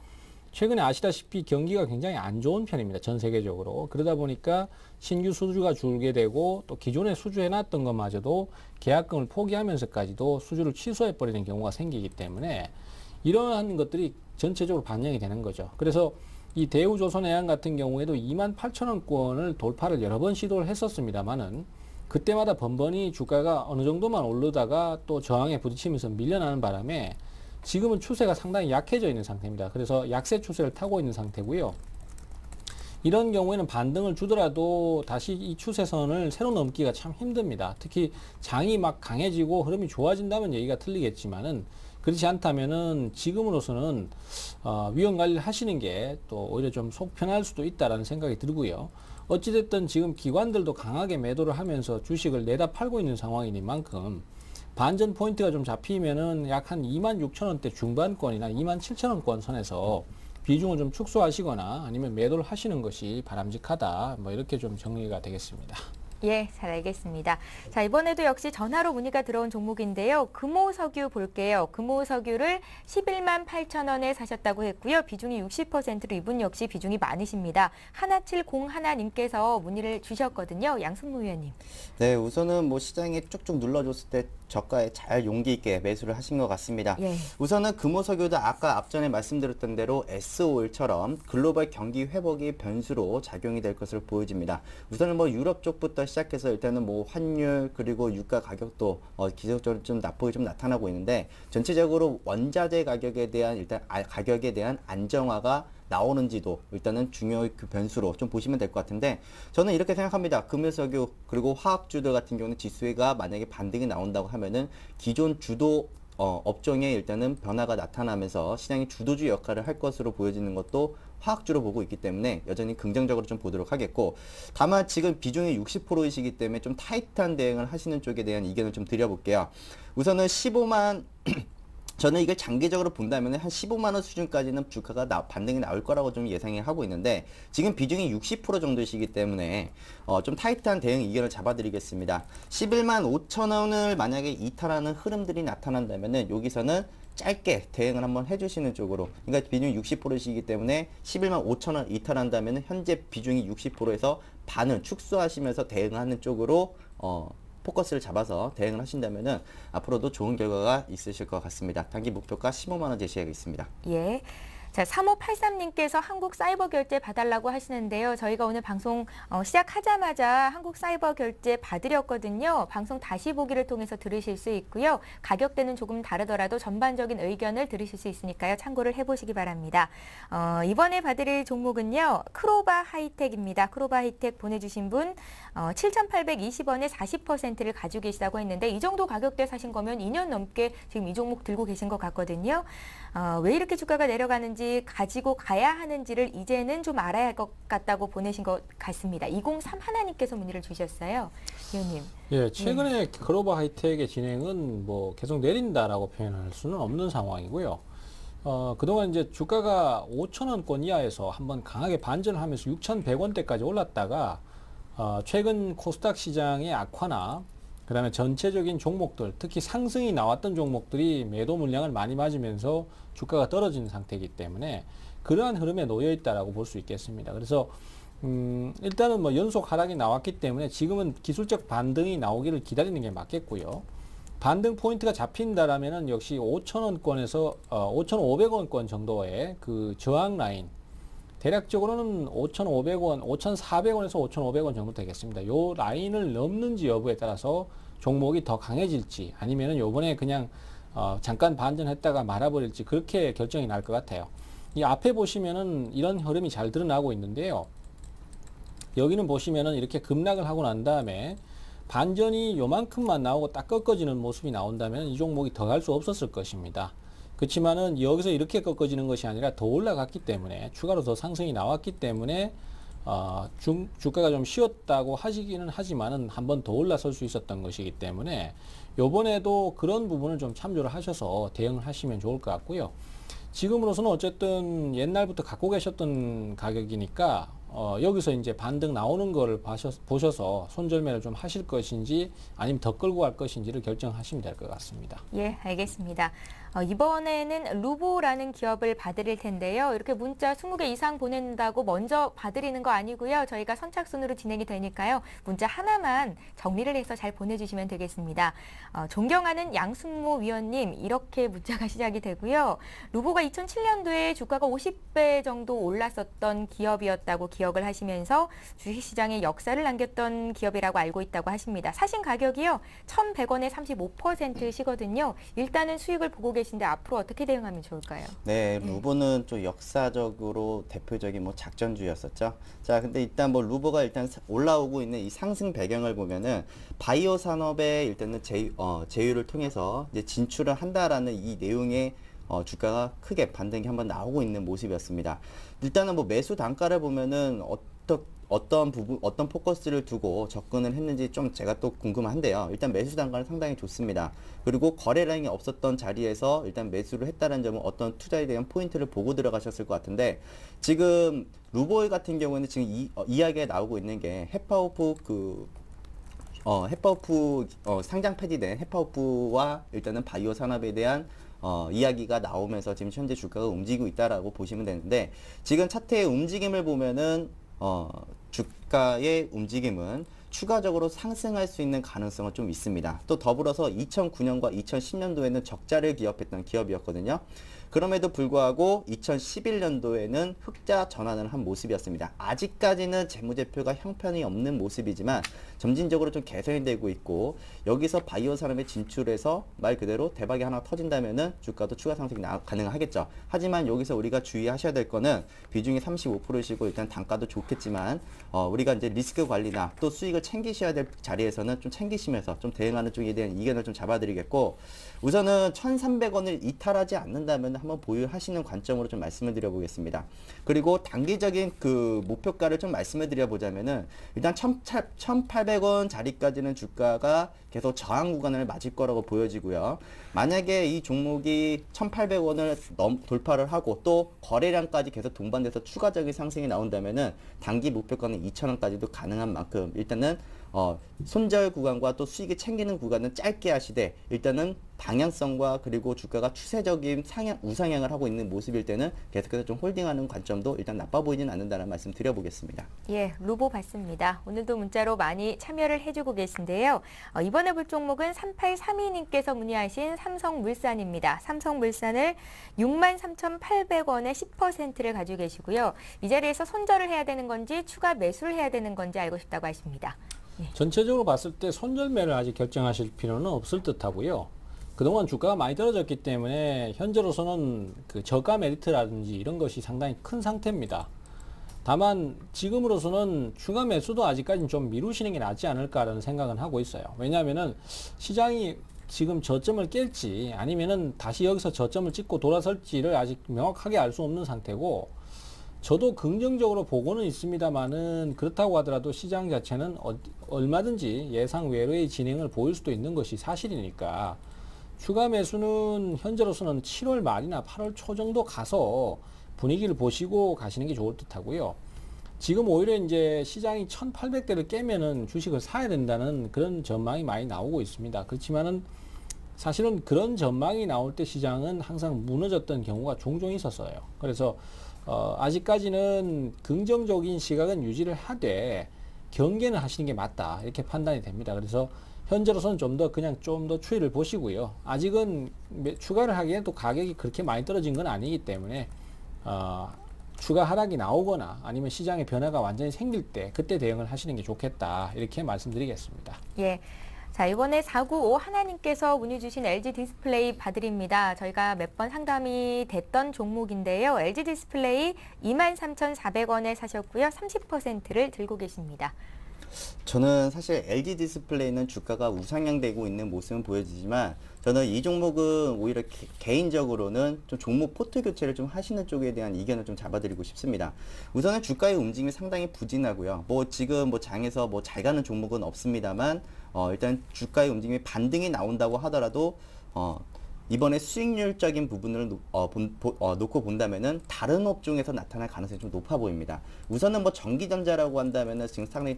최근에 아시다시피 경기가 굉장히 안 좋은 편입니다. 전 세계적으로. 그러다 보니까 신규 수주가 줄게 되고, 또 기존에 수주해놨던 것마저도 계약금을 포기하면서까지도 수주를 취소해버리는 경우가 생기기 때문에 이러한 것들이 전체적으로 반영이 되는 거죠. 그래서 이 대우조선해양 같은 경우에도 28,000원권을 돌파를 여러 번 시도를 했었습니다만은 그때마다 번번이 주가가 어느 정도만 오르다가 또 저항에 부딪히면서 밀려나는 바람에 지금은 추세가 상당히 약해져 있는 상태입니다. 그래서 약세 추세를 타고 있는 상태고요. 이런 경우에는 반등을 주더라도 다시 이 추세선을 새로 넘기가 참 힘듭니다. 특히 장이 막 강해지고 흐름이 좋아진다면 얘기가 틀리겠지만은, 그렇지 않다면은 지금으로서는 위험 관리를 하시는 게 또 오히려 좀 속 편할 수도 있다라는 생각이 들고요. 어찌됐든 지금 기관들도 강하게 매도를 하면서 주식을 내다 팔고 있는 상황이니만큼 반전 포인트가 좀 잡히면은 약 한 26,000원대 중반권이나 27,000원권 선에서 비중을 좀 축소하시거나 아니면 매도를 하시는 것이 바람직하다. 뭐 이렇게 좀 정리가 되겠습니다. 예, 잘 알겠습니다. 자, 이번에도 역시 전화로 문의가 들어온 종목인데요. 금호석유 볼게요. 금호석유를 11만 8천원에 사셨다고 했고요. 비중이 60%로 이분 역시 비중이 많으십니다. 1701님께서 문의를 주셨거든요. 양승무 위원님. 네, 우선은 뭐 시장에 쭉쭉 눌러줬을 때 저가에 잘 용기 있게 매수를 하신 것 같습니다. 예. 우선은 금호석유도 아까 앞전에 말씀드렸던 대로 S-오일처럼 글로벌 경기 회복이 변수로 작용이 될 것으로 보여집니다. 우선은 뭐 유럽 쪽부터 시작해서 일단은 뭐 환율 그리고 유가 가격도 기술적으로 좀 낙폭이 좀 나타나고 있는데, 전체적으로 원자재 가격에 대한 일단 가격에 대한 안정화가 나오는지도 일단은 중요한 그 변수로 좀 보시면 될 것 같은데, 저는 이렇게 생각합니다. 금호석유 그리고 화학주들 같은 경우는 지수가 만약에 반등이 나온다고 하면은 기존 주도 업종에 일단은 변화가 나타나면서 시장이 주도주 역할을 할 것으로 보여지는 것도 화학주로 보고 있기 때문에 여전히 긍정적으로 좀 보도록 하겠고, 다만 지금 비중이 60%이시기 때문에 좀 타이트한 대응을 하시는 쪽에 대한 의견을 좀 드려볼게요. 우선은 15만 저는 이걸 장기적으로 본다면 한 15만 원 수준까지는 주가가 반등이 나올 거라고 좀 예상을 하고 있는데 지금 비중이 60% 정도이시기 때문에 좀 타이트한 대응 의견을 잡아드리겠습니다. 11만 5천 원을 만약에 이탈하는 흐름들이 나타난다면은 여기서는 짧게 대응을 한번 해주시는 쪽으로, 그러니까 비중이 60%이기 때문에 11만 5천 원 이탈한다면 현재 비중이 60%에서 반을 축소하시면서 대응하는 쪽으로 포커스를 잡아서 대응을 하신다면은 앞으로도 좋은 결과가 있으실 것 같습니다. 단기 목표가 15만 원 제시하겠습니다. 예. 자, 3583님께서 한국 사이버 결제 봐달라고 하시는데요. 저희가 오늘 방송 시작하자마자 한국 사이버 결제 봐드렸거든요. 방송 다시 보기를 통해서 들으실 수 있고요. 가격대는 조금 다르더라도 전반적인 의견을 들으실 수 있으니까요. 참고를 해보시기 바랍니다. 이번에 봐드릴 종목은요. 크로바 하이텍입니다. 크로바 하이텍 보내주신 분 7,820원에 40%를 가지고 계시다고 했는데 이 정도 가격대 사신 거면 2년 넘게 지금 이 종목 들고 계신 것 같거든요. 왜 이렇게 주가가 내려가는지 가지고 가야 하는지를 이제는 좀 알아야 할 것 같다고 보내신 것 같습니다. 203 하나님께서 문의를 주셨어요. 위원님. 예, 최근에 글로벌 하이텍의 진행은 뭐 계속 내린다라고 표현할 수는 없는 상황이고요. 그동안 이제 주가가 5,000원권 이하에서 한번 강하게 반전을 하면서 6,100원대까지 올랐다가 최근 코스닥 시장의 악화나 그다음에 전체적인 종목들, 특히 상승이 나왔던 종목들이 매도 물량을 많이 맞으면서 주가가 떨어지는 상태이기 때문에 그러한 흐름에 놓여 있다라고 볼 수 있겠습니다. 그래서 일단은 뭐 연속 하락이 나왔기 때문에 지금은 기술적 반등이 나오기를 기다리는 게 맞겠고요. 반등 포인트가 잡힌다라면은 역시 5,000원권에서 5,500원권 정도의 그 저항 라인, 대략적으로는 5,500원, 5,400원에서 5,500원 정도 되겠습니다. 요 라인을 넘는지 여부에 따라서 종목이 더 강해질지 아니면은 요번에 그냥 잠깐 반전했다가 말아버릴지 그렇게 결정이 날 것 같아요. 이 앞에 보시면은 이런 흐름이 잘 드러나고 있는데요. 여기는 보시면은 이렇게 급락을 하고 난 다음에 반전이 요만큼만 나오고 딱 꺾어지는 모습이 나온다면 이 종목이 더 갈 수 없었을 것입니다. 그렇지만은 여기서 이렇게 꺾어지는 것이 아니라 더 올라갔기 때문에 추가로 더 상승이 나왔기 때문에 주가가 좀 쉬었다고 하시기는 하지만은 한 번 더 올라설 수 있었던 것이기 때문에 요번에도 그런 부분을 좀 참조를 하셔서 대응을 하시면 좋을 것 같고요. 지금으로서는 어쨌든 옛날부터 갖고 계셨던 가격이니까 여기서 이제 반등 나오는 걸 보셔서 손절매를 좀 하실 것인지 아니면 더 끌고 갈 것인지를 결정하시면 될 것 같습니다. 예, 알겠습니다. 이번에는 루보라는 기업을 봐드릴 텐데요. 이렇게 문자 20개 이상 보낸다고 먼저 봐드리는 거 아니고요. 저희가 선착순으로 진행이 되니까요. 문자 하나만 정리를 해서 잘 보내주시면 되겠습니다. 존경하는 양순모 위원님, 이렇게 문자가 시작이 되고요. 루보가 2007년도에 주가가 50배 정도 올랐었던 기업이었다고 기억을 하시면서 주식시장에 역사를 남겼던 기업이라고 알고 있다고 하십니다. 사신 가격이요. 1,100원에 35%시거든요. 일단은 수익을 보고 계신데 앞으로 어떻게 대응하면 좋을까요? 네, 루보는 좀 역사적으로 대표적인 뭐 작전주였었죠. 자, 근데 일단 뭐 루보가 일단 올라오고 있는 이 상승 배경을 보면은 바이오 산업의 일단은 제휴를 통해서 이제 진출을 한다라는 이 내용의 주가가 크게 반등이 한번 나오고 있는 모습이었습니다. 일단은 뭐 매수 단가를 보면은 어떤 포커스를 두고 접근을 했는지 좀 제가 또 궁금한데요. 일단 매수 단가는 상당히 좋습니다. 그리고 거래 라인이 없었던 자리에서 일단 매수를 했다는 점은 어떤 투자에 대한 포인트를 보고 들어가셨을 것 같은데 지금 루보이 같은 경우는 지금 이야기가 나오고 있는 게 헤파오프 상장 폐지된 헤파오프와 일단은 바이오 산업에 대한 이야기가 나오면서 지금 현재 주가가 움직이고 있다라고 보시면 되는데 지금 차트의 움직임을 보면은 주가의 움직임은 추가적으로 상승할 수 있는 가능성은 좀 있습니다. 또 더불어서 2009년과 2010년도에는 적자를 기업했던 기업이었거든요. 그럼에도 불구하고 2011년도에는 흑자 전환을 한 모습이었습니다. 아직까지는 재무제표가 형편이 없는 모습이지만 점진적으로 좀 개선이 되고 있고 여기서 바이오 산업에 진출해서 말 그대로 대박이 하나 터진다면은 주가도 추가 상승이 가능하겠죠. 하지만 여기서 우리가 주의하셔야 될 거는 비중이 35%시고 일단 단가도 좋겠지만 우리가 이제 리스크 관리나 또 수익을 챙기셔야 될 자리에서는 좀 챙기시면서 좀 대응하는 쪽에 대한 의견을 좀 잡아드리겠고 우선은 1,300원을 이탈하지 않는다면 있다면 한번 보유하시는 관점으로 좀 말씀을 드려보겠습니다. 그리고 단기적인 그 목표가를 좀 말씀을 드려보자면은 일단 1,800원 자리까지는 주가가 계속 저항 구간을 맞을 거라고 보여지고요. 만약에 이 종목이 1,800원을 돌파를 하고 또 거래량까지 계속 동반돼서 추가적인 상승이 나온다면은 단기 목표가는 2,000원까지도 가능한 만큼 일단은 손절 구간과 또 수익이 챙기는 구간은 짧게 하시되 일단은 방향성과 그리고 주가가 추세적인 우상향을 하고 있는 모습일 때는 계속해서 좀 홀딩하는 관점도 일단 나빠 보이진 않는다는 말씀 드려보겠습니다. 예, 루보 봤습니다. 오늘도 문자로 많이 참여를 해주고 계신데요. 이번에 볼 종목은 3832님께서 문의하신 삼성물산입니다. 삼성물산을 63,800원에 10%를 가지고 계시고요. 이 자리에서 손절을 해야 되는 건지 추가 매수를 해야 되는 건지 알고 싶다고 하십니다. 예. 전체적으로 봤을 때 손절매를 아직 결정하실 필요는 없을 듯하고요. 그동안 주가가 많이 떨어졌기 때문에 현재로서는 그 저가 메리트라든지 이런 것이 상당히 큰 상태입니다. 다만 지금으로서는 추가 매수도 아직까지는 좀 미루시는 게 낫지 않을까라는 생각은 하고 있어요. 왜냐하면은 시장이 지금 저점을 깰지 아니면은 다시 여기서 저점을 찍고 돌아설지를 아직 명확하게 알 수 없는 상태고, 저도 긍정적으로 보고는 있습니다만은 그렇다고 하더라도 시장 자체는 얼마든지 예상 외로의 진행을 보일 수도 있는 것이 사실이니까 추가 매수는 현재로서는 7월 말이나 8월 초 정도 가서 분위기를 보시고 가시는 게 좋을 듯 하고요. 지금 오히려 이제 시장이 1800대를 깨면은 주식을 사야 된다는 그런 전망이 많이 나오고 있습니다. 그렇지만은 사실은 그런 전망이 나올 때 시장은 항상 무너졌던 경우가 종종 있었어요. 그래서 아직까지는 긍정적인 시각은 유지를 하되 경계는 하시는 게 맞다, 이렇게 판단이 됩니다. 그래서 현재로서는 좀 더 추이를 보시고요. 아직은 추가를 하기에는 또 가격이 그렇게 많이 떨어진 건 아니기 때문에 추가 하락이 나오거나 아니면 시장의 변화가 완전히 생길 때 그때 대응을 하시는 게 좋겠다, 이렇게 말씀드리겠습니다. 예. 자, 이번에 495 하나님께서 문의 주신 LG 디스플레이 봐드립니다. 저희가 몇 번 상담이 됐던 종목인데요. LG 디스플레이 23,400원에 사셨고요. 30%를 들고 계십니다. 저는 사실 LG 디스플레이는 주가가 우상향되고 있는 모습은 보여지지만 저는 이 종목은 오히려 개인적으로는 좀 종목 포트 교체를 좀 하시는 쪽에 대한 의견을 좀 잡아드리고 싶습니다. 우선은 주가의 움직임이 상당히 부진하고요. 지금 장에서 잘 가는 종목은 없습니다만 일단 주가의 움직임이 반등이 나온다고 하더라도 이번에 수익률적인 부분을 놓고 본다면은 다른 업종에서 나타날 가능성이 좀 높아 보입니다. 우선은 전기전자라고 한다면은 지금 상당히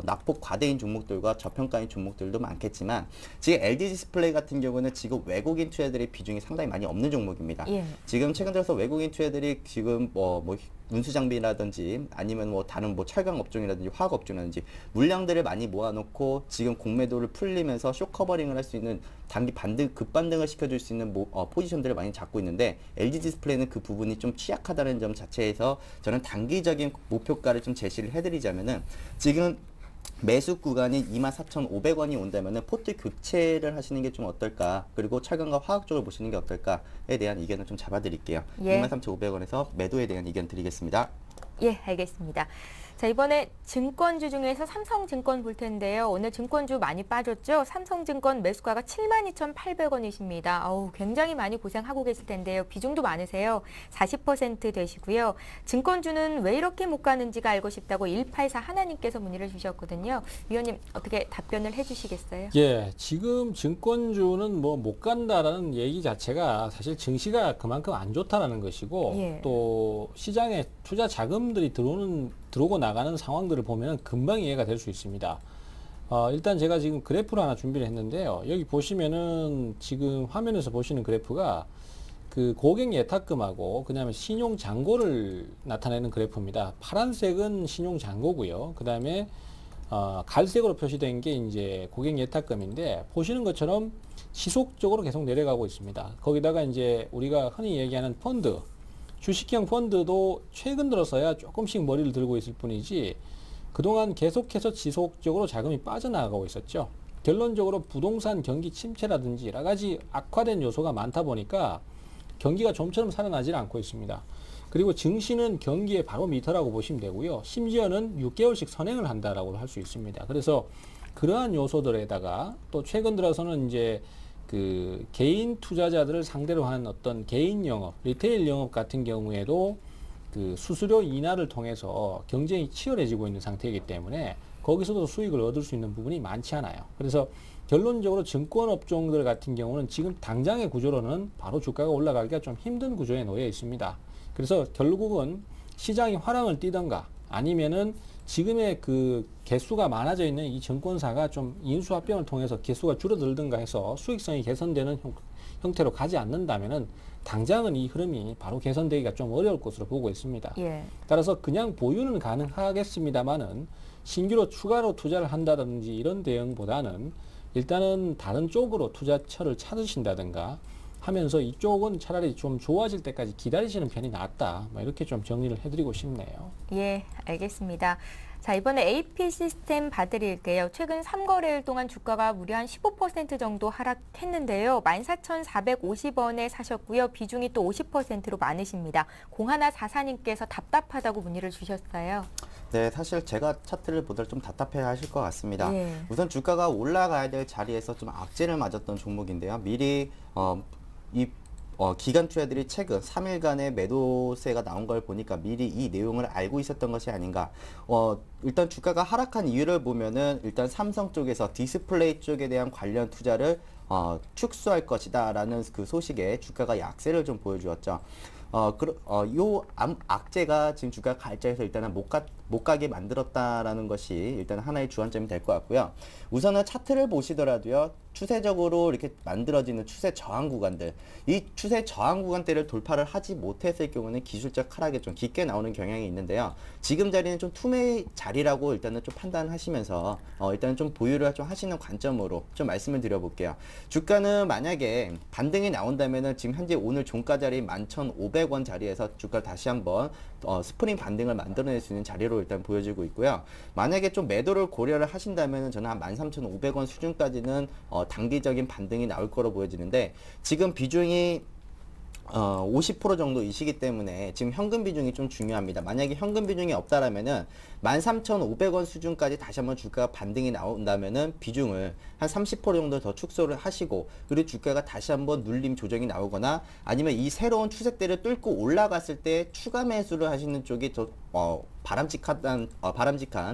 낙폭 과대인 종목들과 저평가인 종목들도 많겠지만 지금 LG 디스플레이 같은 경우는 지금 외국인 투자들의 비중이 상당히 많이 없는 종목입니다. 예. 지금 최근 들어서 외국인 투자들이 지금 운수장비라든지 아니면 다른 철강 업종이라든지 화학 업종이라든지 물량들을 많이 모아놓고 지금 공매도를 풀리면서 쇼커버링을 할 수 있는 단기 급반등을 시켜줄 수 있는 포지션들을 많이 잡고 있는데 LG 디스플레이는 그 부분이 좀 취약하다는 점 자체에서 저는 단기적인 목표가를 좀 제시를 해드리자면은 지금 매수 구간이 24,500원이 온다면은 포트 교체를 하시는 게 좀 어떨까, 그리고 철강과 화학 쪽을 보시는 게 어떨까에 대한 의견을 좀 잡아드릴게요. 예. 23,500원에서 매도에 대한 의견 드리겠습니다. 예, 알겠습니다. 자, 이번에 증권주 중에서 삼성증권 볼 텐데요. 오늘 증권주 많이 빠졌죠? 삼성증권 매수가가 72,800원이십니다. 굉장히 많이 고생하고 계실 텐데요. 비중도 많으세요. 40% 되시고요. 증권주는 왜 이렇게 못 가는지가 알고 싶다고 184 하나님께서 문의를 주셨거든요. 위원님, 어떻게 답변을 해주시겠어요? 예, 지금 증권주는 못 간다라는 얘기 자체가 사실 증시가 그만큼 안 좋다라는 것이고, 예. 또 시장에 투자 자금들이 들어오고 나가는 상황들을 보면 금방 이해가 될 수 있습니다. 일단 제가 지금 그래프를 하나 준비를 했는데요. 여기 보시면은 지금 화면에서 보시는 그래프가 그 고객 예탁금하고 그다음에 신용 잔고를 나타내는 그래프입니다. 파란색은 신용 잔고고요. 그다음에 갈색으로 표시된 게 이제 고객 예탁금인데, 보시는 것처럼 지속적으로 계속 내려가고 있습니다. 거기다가 이제 우리가 흔히 얘기하는 펀드, 주식형 펀드도 최근 들어서야 조금씩 머리를 들고 있을 뿐이지 그동안 계속해서 지속적으로 자금이 빠져나가고 있었죠. 결론적으로 부동산 경기 침체라든지 여러 가지 악화된 요소가 많다 보니까 경기가 좀처럼 살아나질 않고 있습니다. 그리고 증시는 경기의 바로미터라고 보시면 되고요. 심지어는 6개월씩 선행을 한다라고 할 수 있습니다. 그래서 그러한 요소들에다가 또 최근 들어서는 이제 그 개인 투자자들을 상대로 하는 어떤 개인 영업, 리테일 영업 같은 경우에도 그 수수료 인하를 통해서 경쟁이 치열해지고 있는 상태이기 때문에 거기서도 수익을 얻을 수 있는 부분이 많지 않아요. 그래서 결론적으로 증권 업종들 같은 경우는 지금 당장의 구조로는 바로 주가가 올라가기가 좀 힘든 구조에 놓여 있습니다. 그래서 결국은 시장이 화랑을 띠던가 아니면은 지금의 그 개수가 많아져 있는 이 증권사가 좀 인수합병을 통해서 개수가 줄어들든가 해서 수익성이 개선되는 형태로 가지 않는다면은 당장은 이 흐름이 바로 개선되기가 좀 어려울 것으로 보고 있습니다. 예. 따라서 그냥 보유는 가능하겠습니다만은 신규로 추가로 투자를 한다든지 이런 대응보다는 일단은 다른 쪽으로 투자처를 찾으신다든가 하면서 이쪽은 차라리 좀 좋아질 때까지 기다리시는 편이 낫다. 뭐 이렇게 좀 정리를 해드리고 싶네요. 예, 알겠습니다. 자, 이번에 AP 시스템 봐드릴게요. 최근 3거래일 동안 주가가 무려 한 15% 정도 하락했는데요. 14,450원에 사셨고요. 비중이 또 50%로 많으십니다. 0144님께서 답답하다고 문의를 주셨어요. 네, 사실 제가 차트를 보다 좀 답답해 하실 것 같습니다. 예. 우선 주가가 올라가야 될 자리에서 좀 악재를 맞았던 종목인데요. 미리 기관 투자들이 최근 3일간의 매도세가 나온 걸 보니까 미리 이 내용을 알고 있었던 것이 아닌가. 일단 주가가 하락한 이유를 보면은 일단 삼성 쪽에서 디스플레이 쪽에 대한 관련 투자를 축소할 것이다라는 그 소식에 주가가 약세를 좀 보여주었죠. 요 악재가 지금 주가 갈자에서 일단은 못 가게 만들었다라는 것이 일단 하나의 주안점이 될 것 같고요. 우선은 차트를 보시더라도요. 추세적으로 이렇게 만들어지는 추세 저항 구간들, 이 추세 저항 구간대를 돌파를 하지 못했을 경우는 기술적 하락이 좀 깊게 나오는 경향이 있는데요. 지금 자리는 좀 투매 자리라고 일단은 좀 판단하시면서 일단은 좀 보유를 좀 하시는 관점으로 좀 말씀을 드려볼게요. 주가는 만약에 반등이 나온다면은 지금 현재 오늘 종가 자리 11,500원 자리에서 주가를 다시 한번 스프링 반등을 만들어낼 수 있는 자리로 일단 보여지고 있고요. 만약에 좀 매도를 고려를 하신다면은 저는 한 13,500원 수준까지는 단기적인 반등이 나올 거로 보여지는데 지금 비중이 50% 정도이시기 때문에 지금 현금 비중이 좀 중요합니다. 만약에 현금 비중이 없다라면은 13,500원 수준까지 다시 한번 주가가 반등이 나온다면은 비중을 한 30% 정도 더 축소를 하시고 그리고 주가가 다시 한번 눌림 조정이 나오거나 아니면 이 새로운 추세대를 뚫고 올라갔을 때 추가 매수를 하시는 쪽이 더 바람직한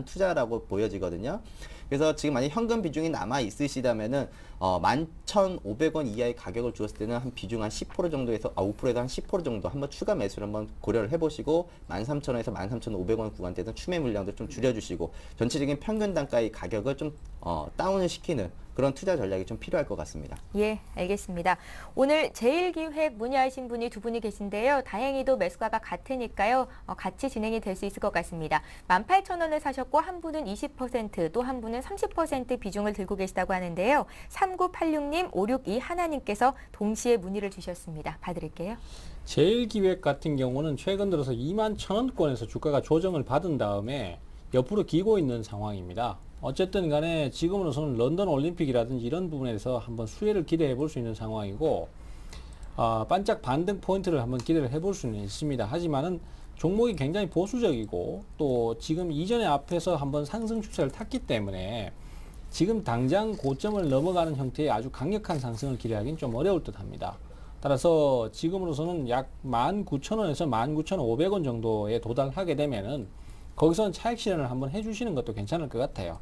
투자라고 보여지거든요. 그래서 지금 만약 현금 비중이 남아 있으시다면은 11,500원 이하의 가격을 주었을 때는 한 비중 한 10% 정도에서 5%에서 한 10% 정도 한번 추가 매수를 한번 고려를 해보시고 13,000원에서 13,500원 구간대에서 추매 물량도 좀 줄여주시고 전체적인 평균 단가의 가격을 좀 다운을 시키는 그런 투자 전략이 좀 필요할 것 같습니다. 예, 알겠습니다. 오늘 제일기획 문의하신 분이 두 분이 계신데요. 다행히도 매수가가 같으니까요. 같이 진행이 될 수 있을 것 같습니다. 18,000원에 사셨고 한 분은 20%, 또 한 분은 30% 비중을 들고 계시다고 하는데요. 3986님, 562 하나님께서 동시에 문의를 주셨습니다. 봐드릴게요. 제일기획 같은 경우는 최근 들어서 21,000원권에서 주가가 조정을 받은 다음에 옆으로 기고 있는 상황입니다. 어쨌든 간에 지금으로서는 런던 올림픽이라든지 이런 부분에서 한번 수혜를 기대해 볼 수 있는 상황이고 반짝 반등 포인트를 한번 기대를 해 볼 수는 있습니다. 하지만은 종목이 굉장히 보수적이고 또 지금 이전에 앞에서 한번 상승 추세를 탔기 때문에 지금 당장 고점을 넘어가는 형태의 아주 강력한 상승을 기대하기는 좀 어려울 듯 합니다. 따라서 지금으로서는 약 19,000원에서 19,500원 정도에 도달하게 되면은 거기서는 차익 실현을 한번 해주시는 것도 괜찮을 것 같아요.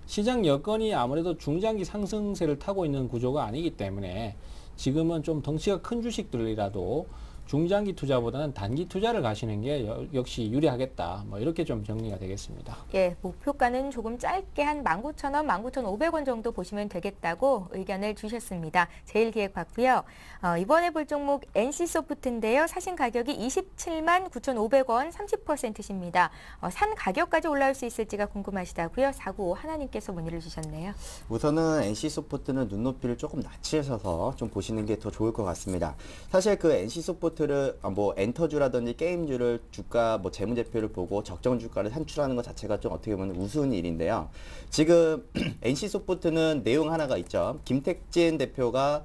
시장 여건이 아무래도 중장기 상승세를 타고 있는 구조가 아니기 때문에 지금은 좀 덩치가 큰 주식들이라도 중장기 투자보다는 단기 투자를 가시는 게 역시 유리하겠다. 뭐 이렇게 좀 정리가 되겠습니다. 예, 목표가는 조금 짧게 한 19,000원, 19,500원 정도 보시면 되겠다고 의견을 주셨습니다. 제일기획 봤고요. 이번에 볼 종목 NC소프트인데요. 사신 가격이 27만 9,500원, 30%십니다. 산 가격까지 올라올 수 있을지가 궁금하시다고요. 495 하나님께서 문의를 주셨네요. 우선은 NC소프트는 눈높이를 조금 낮추셔서 좀 보시는 게 더 좋을 것 같습니다. 사실 그 NC소프트를 뭐 엔터주라든지 게임주를 주가 뭐 재무제표를 보고 적정 주가를 산출하는 것 자체가 좀 어떻게 보면 우스운 일인데요. 지금 NC소프트는 내용 하나가 있죠. 김택진 대표가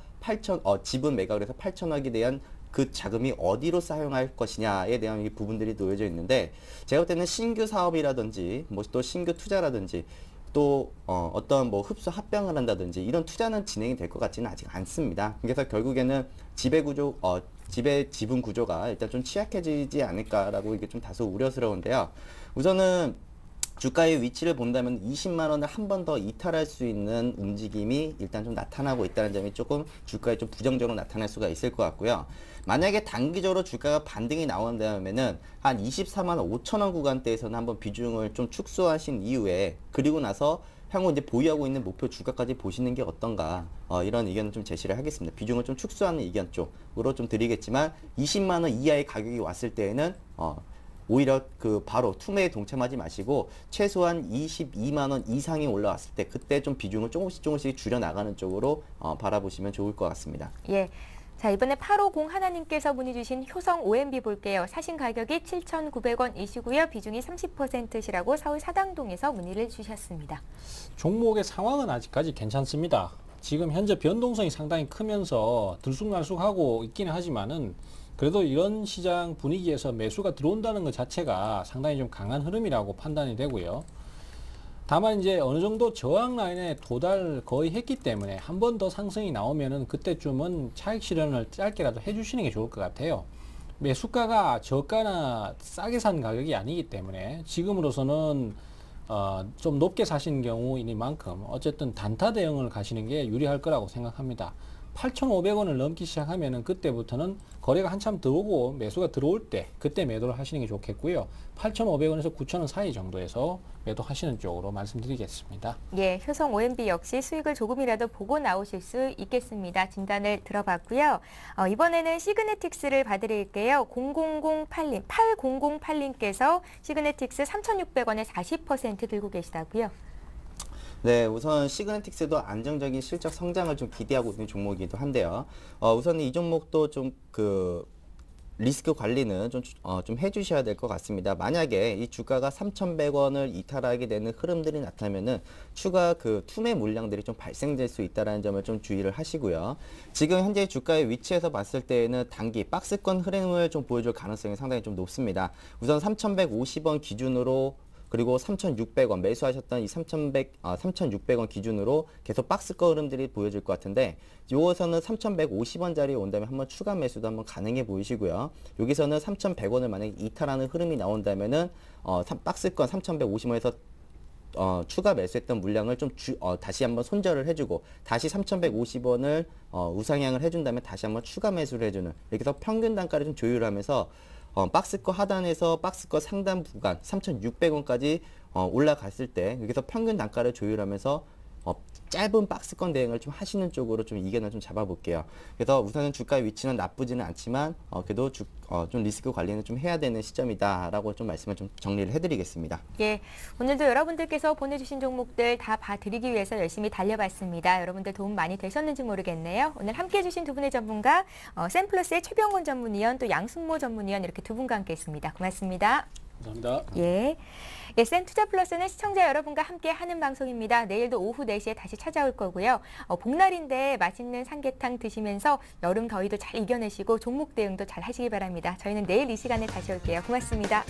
지분 매각을 해서 8,000억에 대한 그 자금이 어디로 사용할 것이냐에 대한 이 부분들이 놓여져 있는데 제가 볼 때는 신규 사업이라든지 뭐 또 신규 투자라든지 또 어떤 뭐 흡수 합병을 한다든지 이런 투자는 진행이 될 것 같지는 아직 않습니다. 그래서 결국에는 지배 지분 구조가 일단 좀 취약해지지 않을까라고 이게 좀 다소 우려스러운데요. 우선은 주가의 위치를 본다면 20만 원을 한 번 더 이탈할 수 있는 움직임이 일단 좀 나타나고 있다는 점이 조금 주가에 좀 부정적으로 나타날 수가 있을 것 같고요. 만약에 단기적으로 주가가 반등이 나온다면은 한 24만 5천 원 구간대에서는 한번 비중을 좀 축소하신 이후에 그리고 나서 향후 이제 보유하고 있는 목표 주가까지 보시는 게 어떤가 이런 의견을 좀 제시를 하겠습니다. 비중을 좀 축소하는 의견 쪽으로 좀 드리겠지만 20만 원 이하의 가격이 왔을 때에는 오히려 그 바로 투매에 동참하지 마시고 최소한 22만 원 이상이 올라왔을 때 그때 좀 비중을 조금씩 줄여 나가는 쪽으로 바라보시면 좋을 것 같습니다. 예. 자, 이번에 8501 하나님께서 문의 주신 효성 OMB 볼게요. 사신 가격이 7,900원이시고요. 비중이 30%시라고 서울 사당동에서 문의를 주셨습니다. 종목의 상황은 아직까지 괜찮습니다. 지금 현재 변동성이 상당히 크면서 들쑥날쑥하고 있기는 하지만은 그래도 이런 시장 분위기에서 매수가 들어온다는 것 자체가 상당히 좀 강한 흐름이라고 판단이 되고요. 다만 이제 어느 정도 저항 라인에 도달 거의 했기 때문에 한 번 더 상승이 나오면은 그때쯤은 차익 실현을 짧게라도 해주시는 게 좋을 것 같아요. 매수가가 저가나 싸게 산 가격이 아니기 때문에 지금으로서는 좀 높게 사시는 경우이니만큼 어쨌든 단타 대응을 가시는 게 유리할 거라고 생각합니다. 8,500원을 넘기 시작하면은 그때부터는 거래가 한참 들어오고 매수가 들어올 때 그때 매도를 하시는 게 좋겠고요. 8,500원에서 9,000원 사이 정도에서 매도하시는 쪽으로 말씀드리겠습니다. 예, 효성 OMB 역시 수익을 조금이라도 보고 나오실 수 있겠습니다. 진단을 들어봤고요. 이번에는 시그네틱스를 봐드릴게요. 8008님께서 시그네틱스 3,600원에 40% 들고 계시다고요. 네, 우선 시그네틱스도 안정적인 실적 성장을 좀 기대하고 있는 종목이기도 한데요. 우선 이 종목도 좀 리스크 관리는 좀 해주셔야 될 것 같습니다. 만약에 이 주가가 3,100원을 이탈하게 되는 흐름들이 나타나면은 추가 투매 물량들이 좀 발생될 수 있다는 점을 좀 주의를 하시고요. 지금 현재 주가의 위치에서 봤을 때에는 단기 박스권 흐름을 좀 보여줄 가능성이 상당히 좀 높습니다. 우선 3,150원 기준으로 그리고 3,600원 매수하셨던 이 3,600원 기준으로 계속 박스권 흐름들이 보여질 것 같은데 요거서는 3,150원짜리 온다면 한번 추가 매수도 한번 가능해 보이시고요. 여기서는 3,100원을 만약에 이탈하는 흐름이 나온다면은 박스권 3,150원에서 추가 매수했던 물량을 좀 다시 한번 손절을 해주고 다시 3,150원을 우상향을 해준다면 다시 한번 추가 매수를 해주는 이렇게 해서 평균 단가를 좀 조율하면서 박스권 하단에서 박스권 상단 구간 3,600원까지 올라갔을 때 여기서 평균 단가를 조율하면서 짧은 박스권 대응을 좀 하시는 쪽으로 좀 이견을 좀 잡아볼게요. 그래서 우선은 주가의 위치는 나쁘지는 않지만 그래도 좀 리스크 관리는 좀 해야 되는 시점이다라고 좀 말씀을 좀 정리를 해드리겠습니다. 예, 오늘도 여러분들께서 보내주신 종목들 다 봐드리기 위해서 열심히 달려봤습니다. 여러분들 도움 많이 되셨는지 모르겠네요. 오늘 함께해 주신 두 분의 전문가 샘플러스의 최병곤 전문위원 또 양승모 전문위원 이렇게 두 분과 함께했습니다. 고맙습니다. 감사합니다. 예, 센투자플러스는 시청자 여러분과 함께하는 방송입니다. 내일도 오후 4시에 다시 찾아올 거고요. 복날인데 맛있는 삼계탕 드시면서 여름 더위도 잘 이겨내시고 종목 대응도 잘 하시기 바랍니다. 저희는 내일 이 시간에 다시 올게요. 고맙습니다.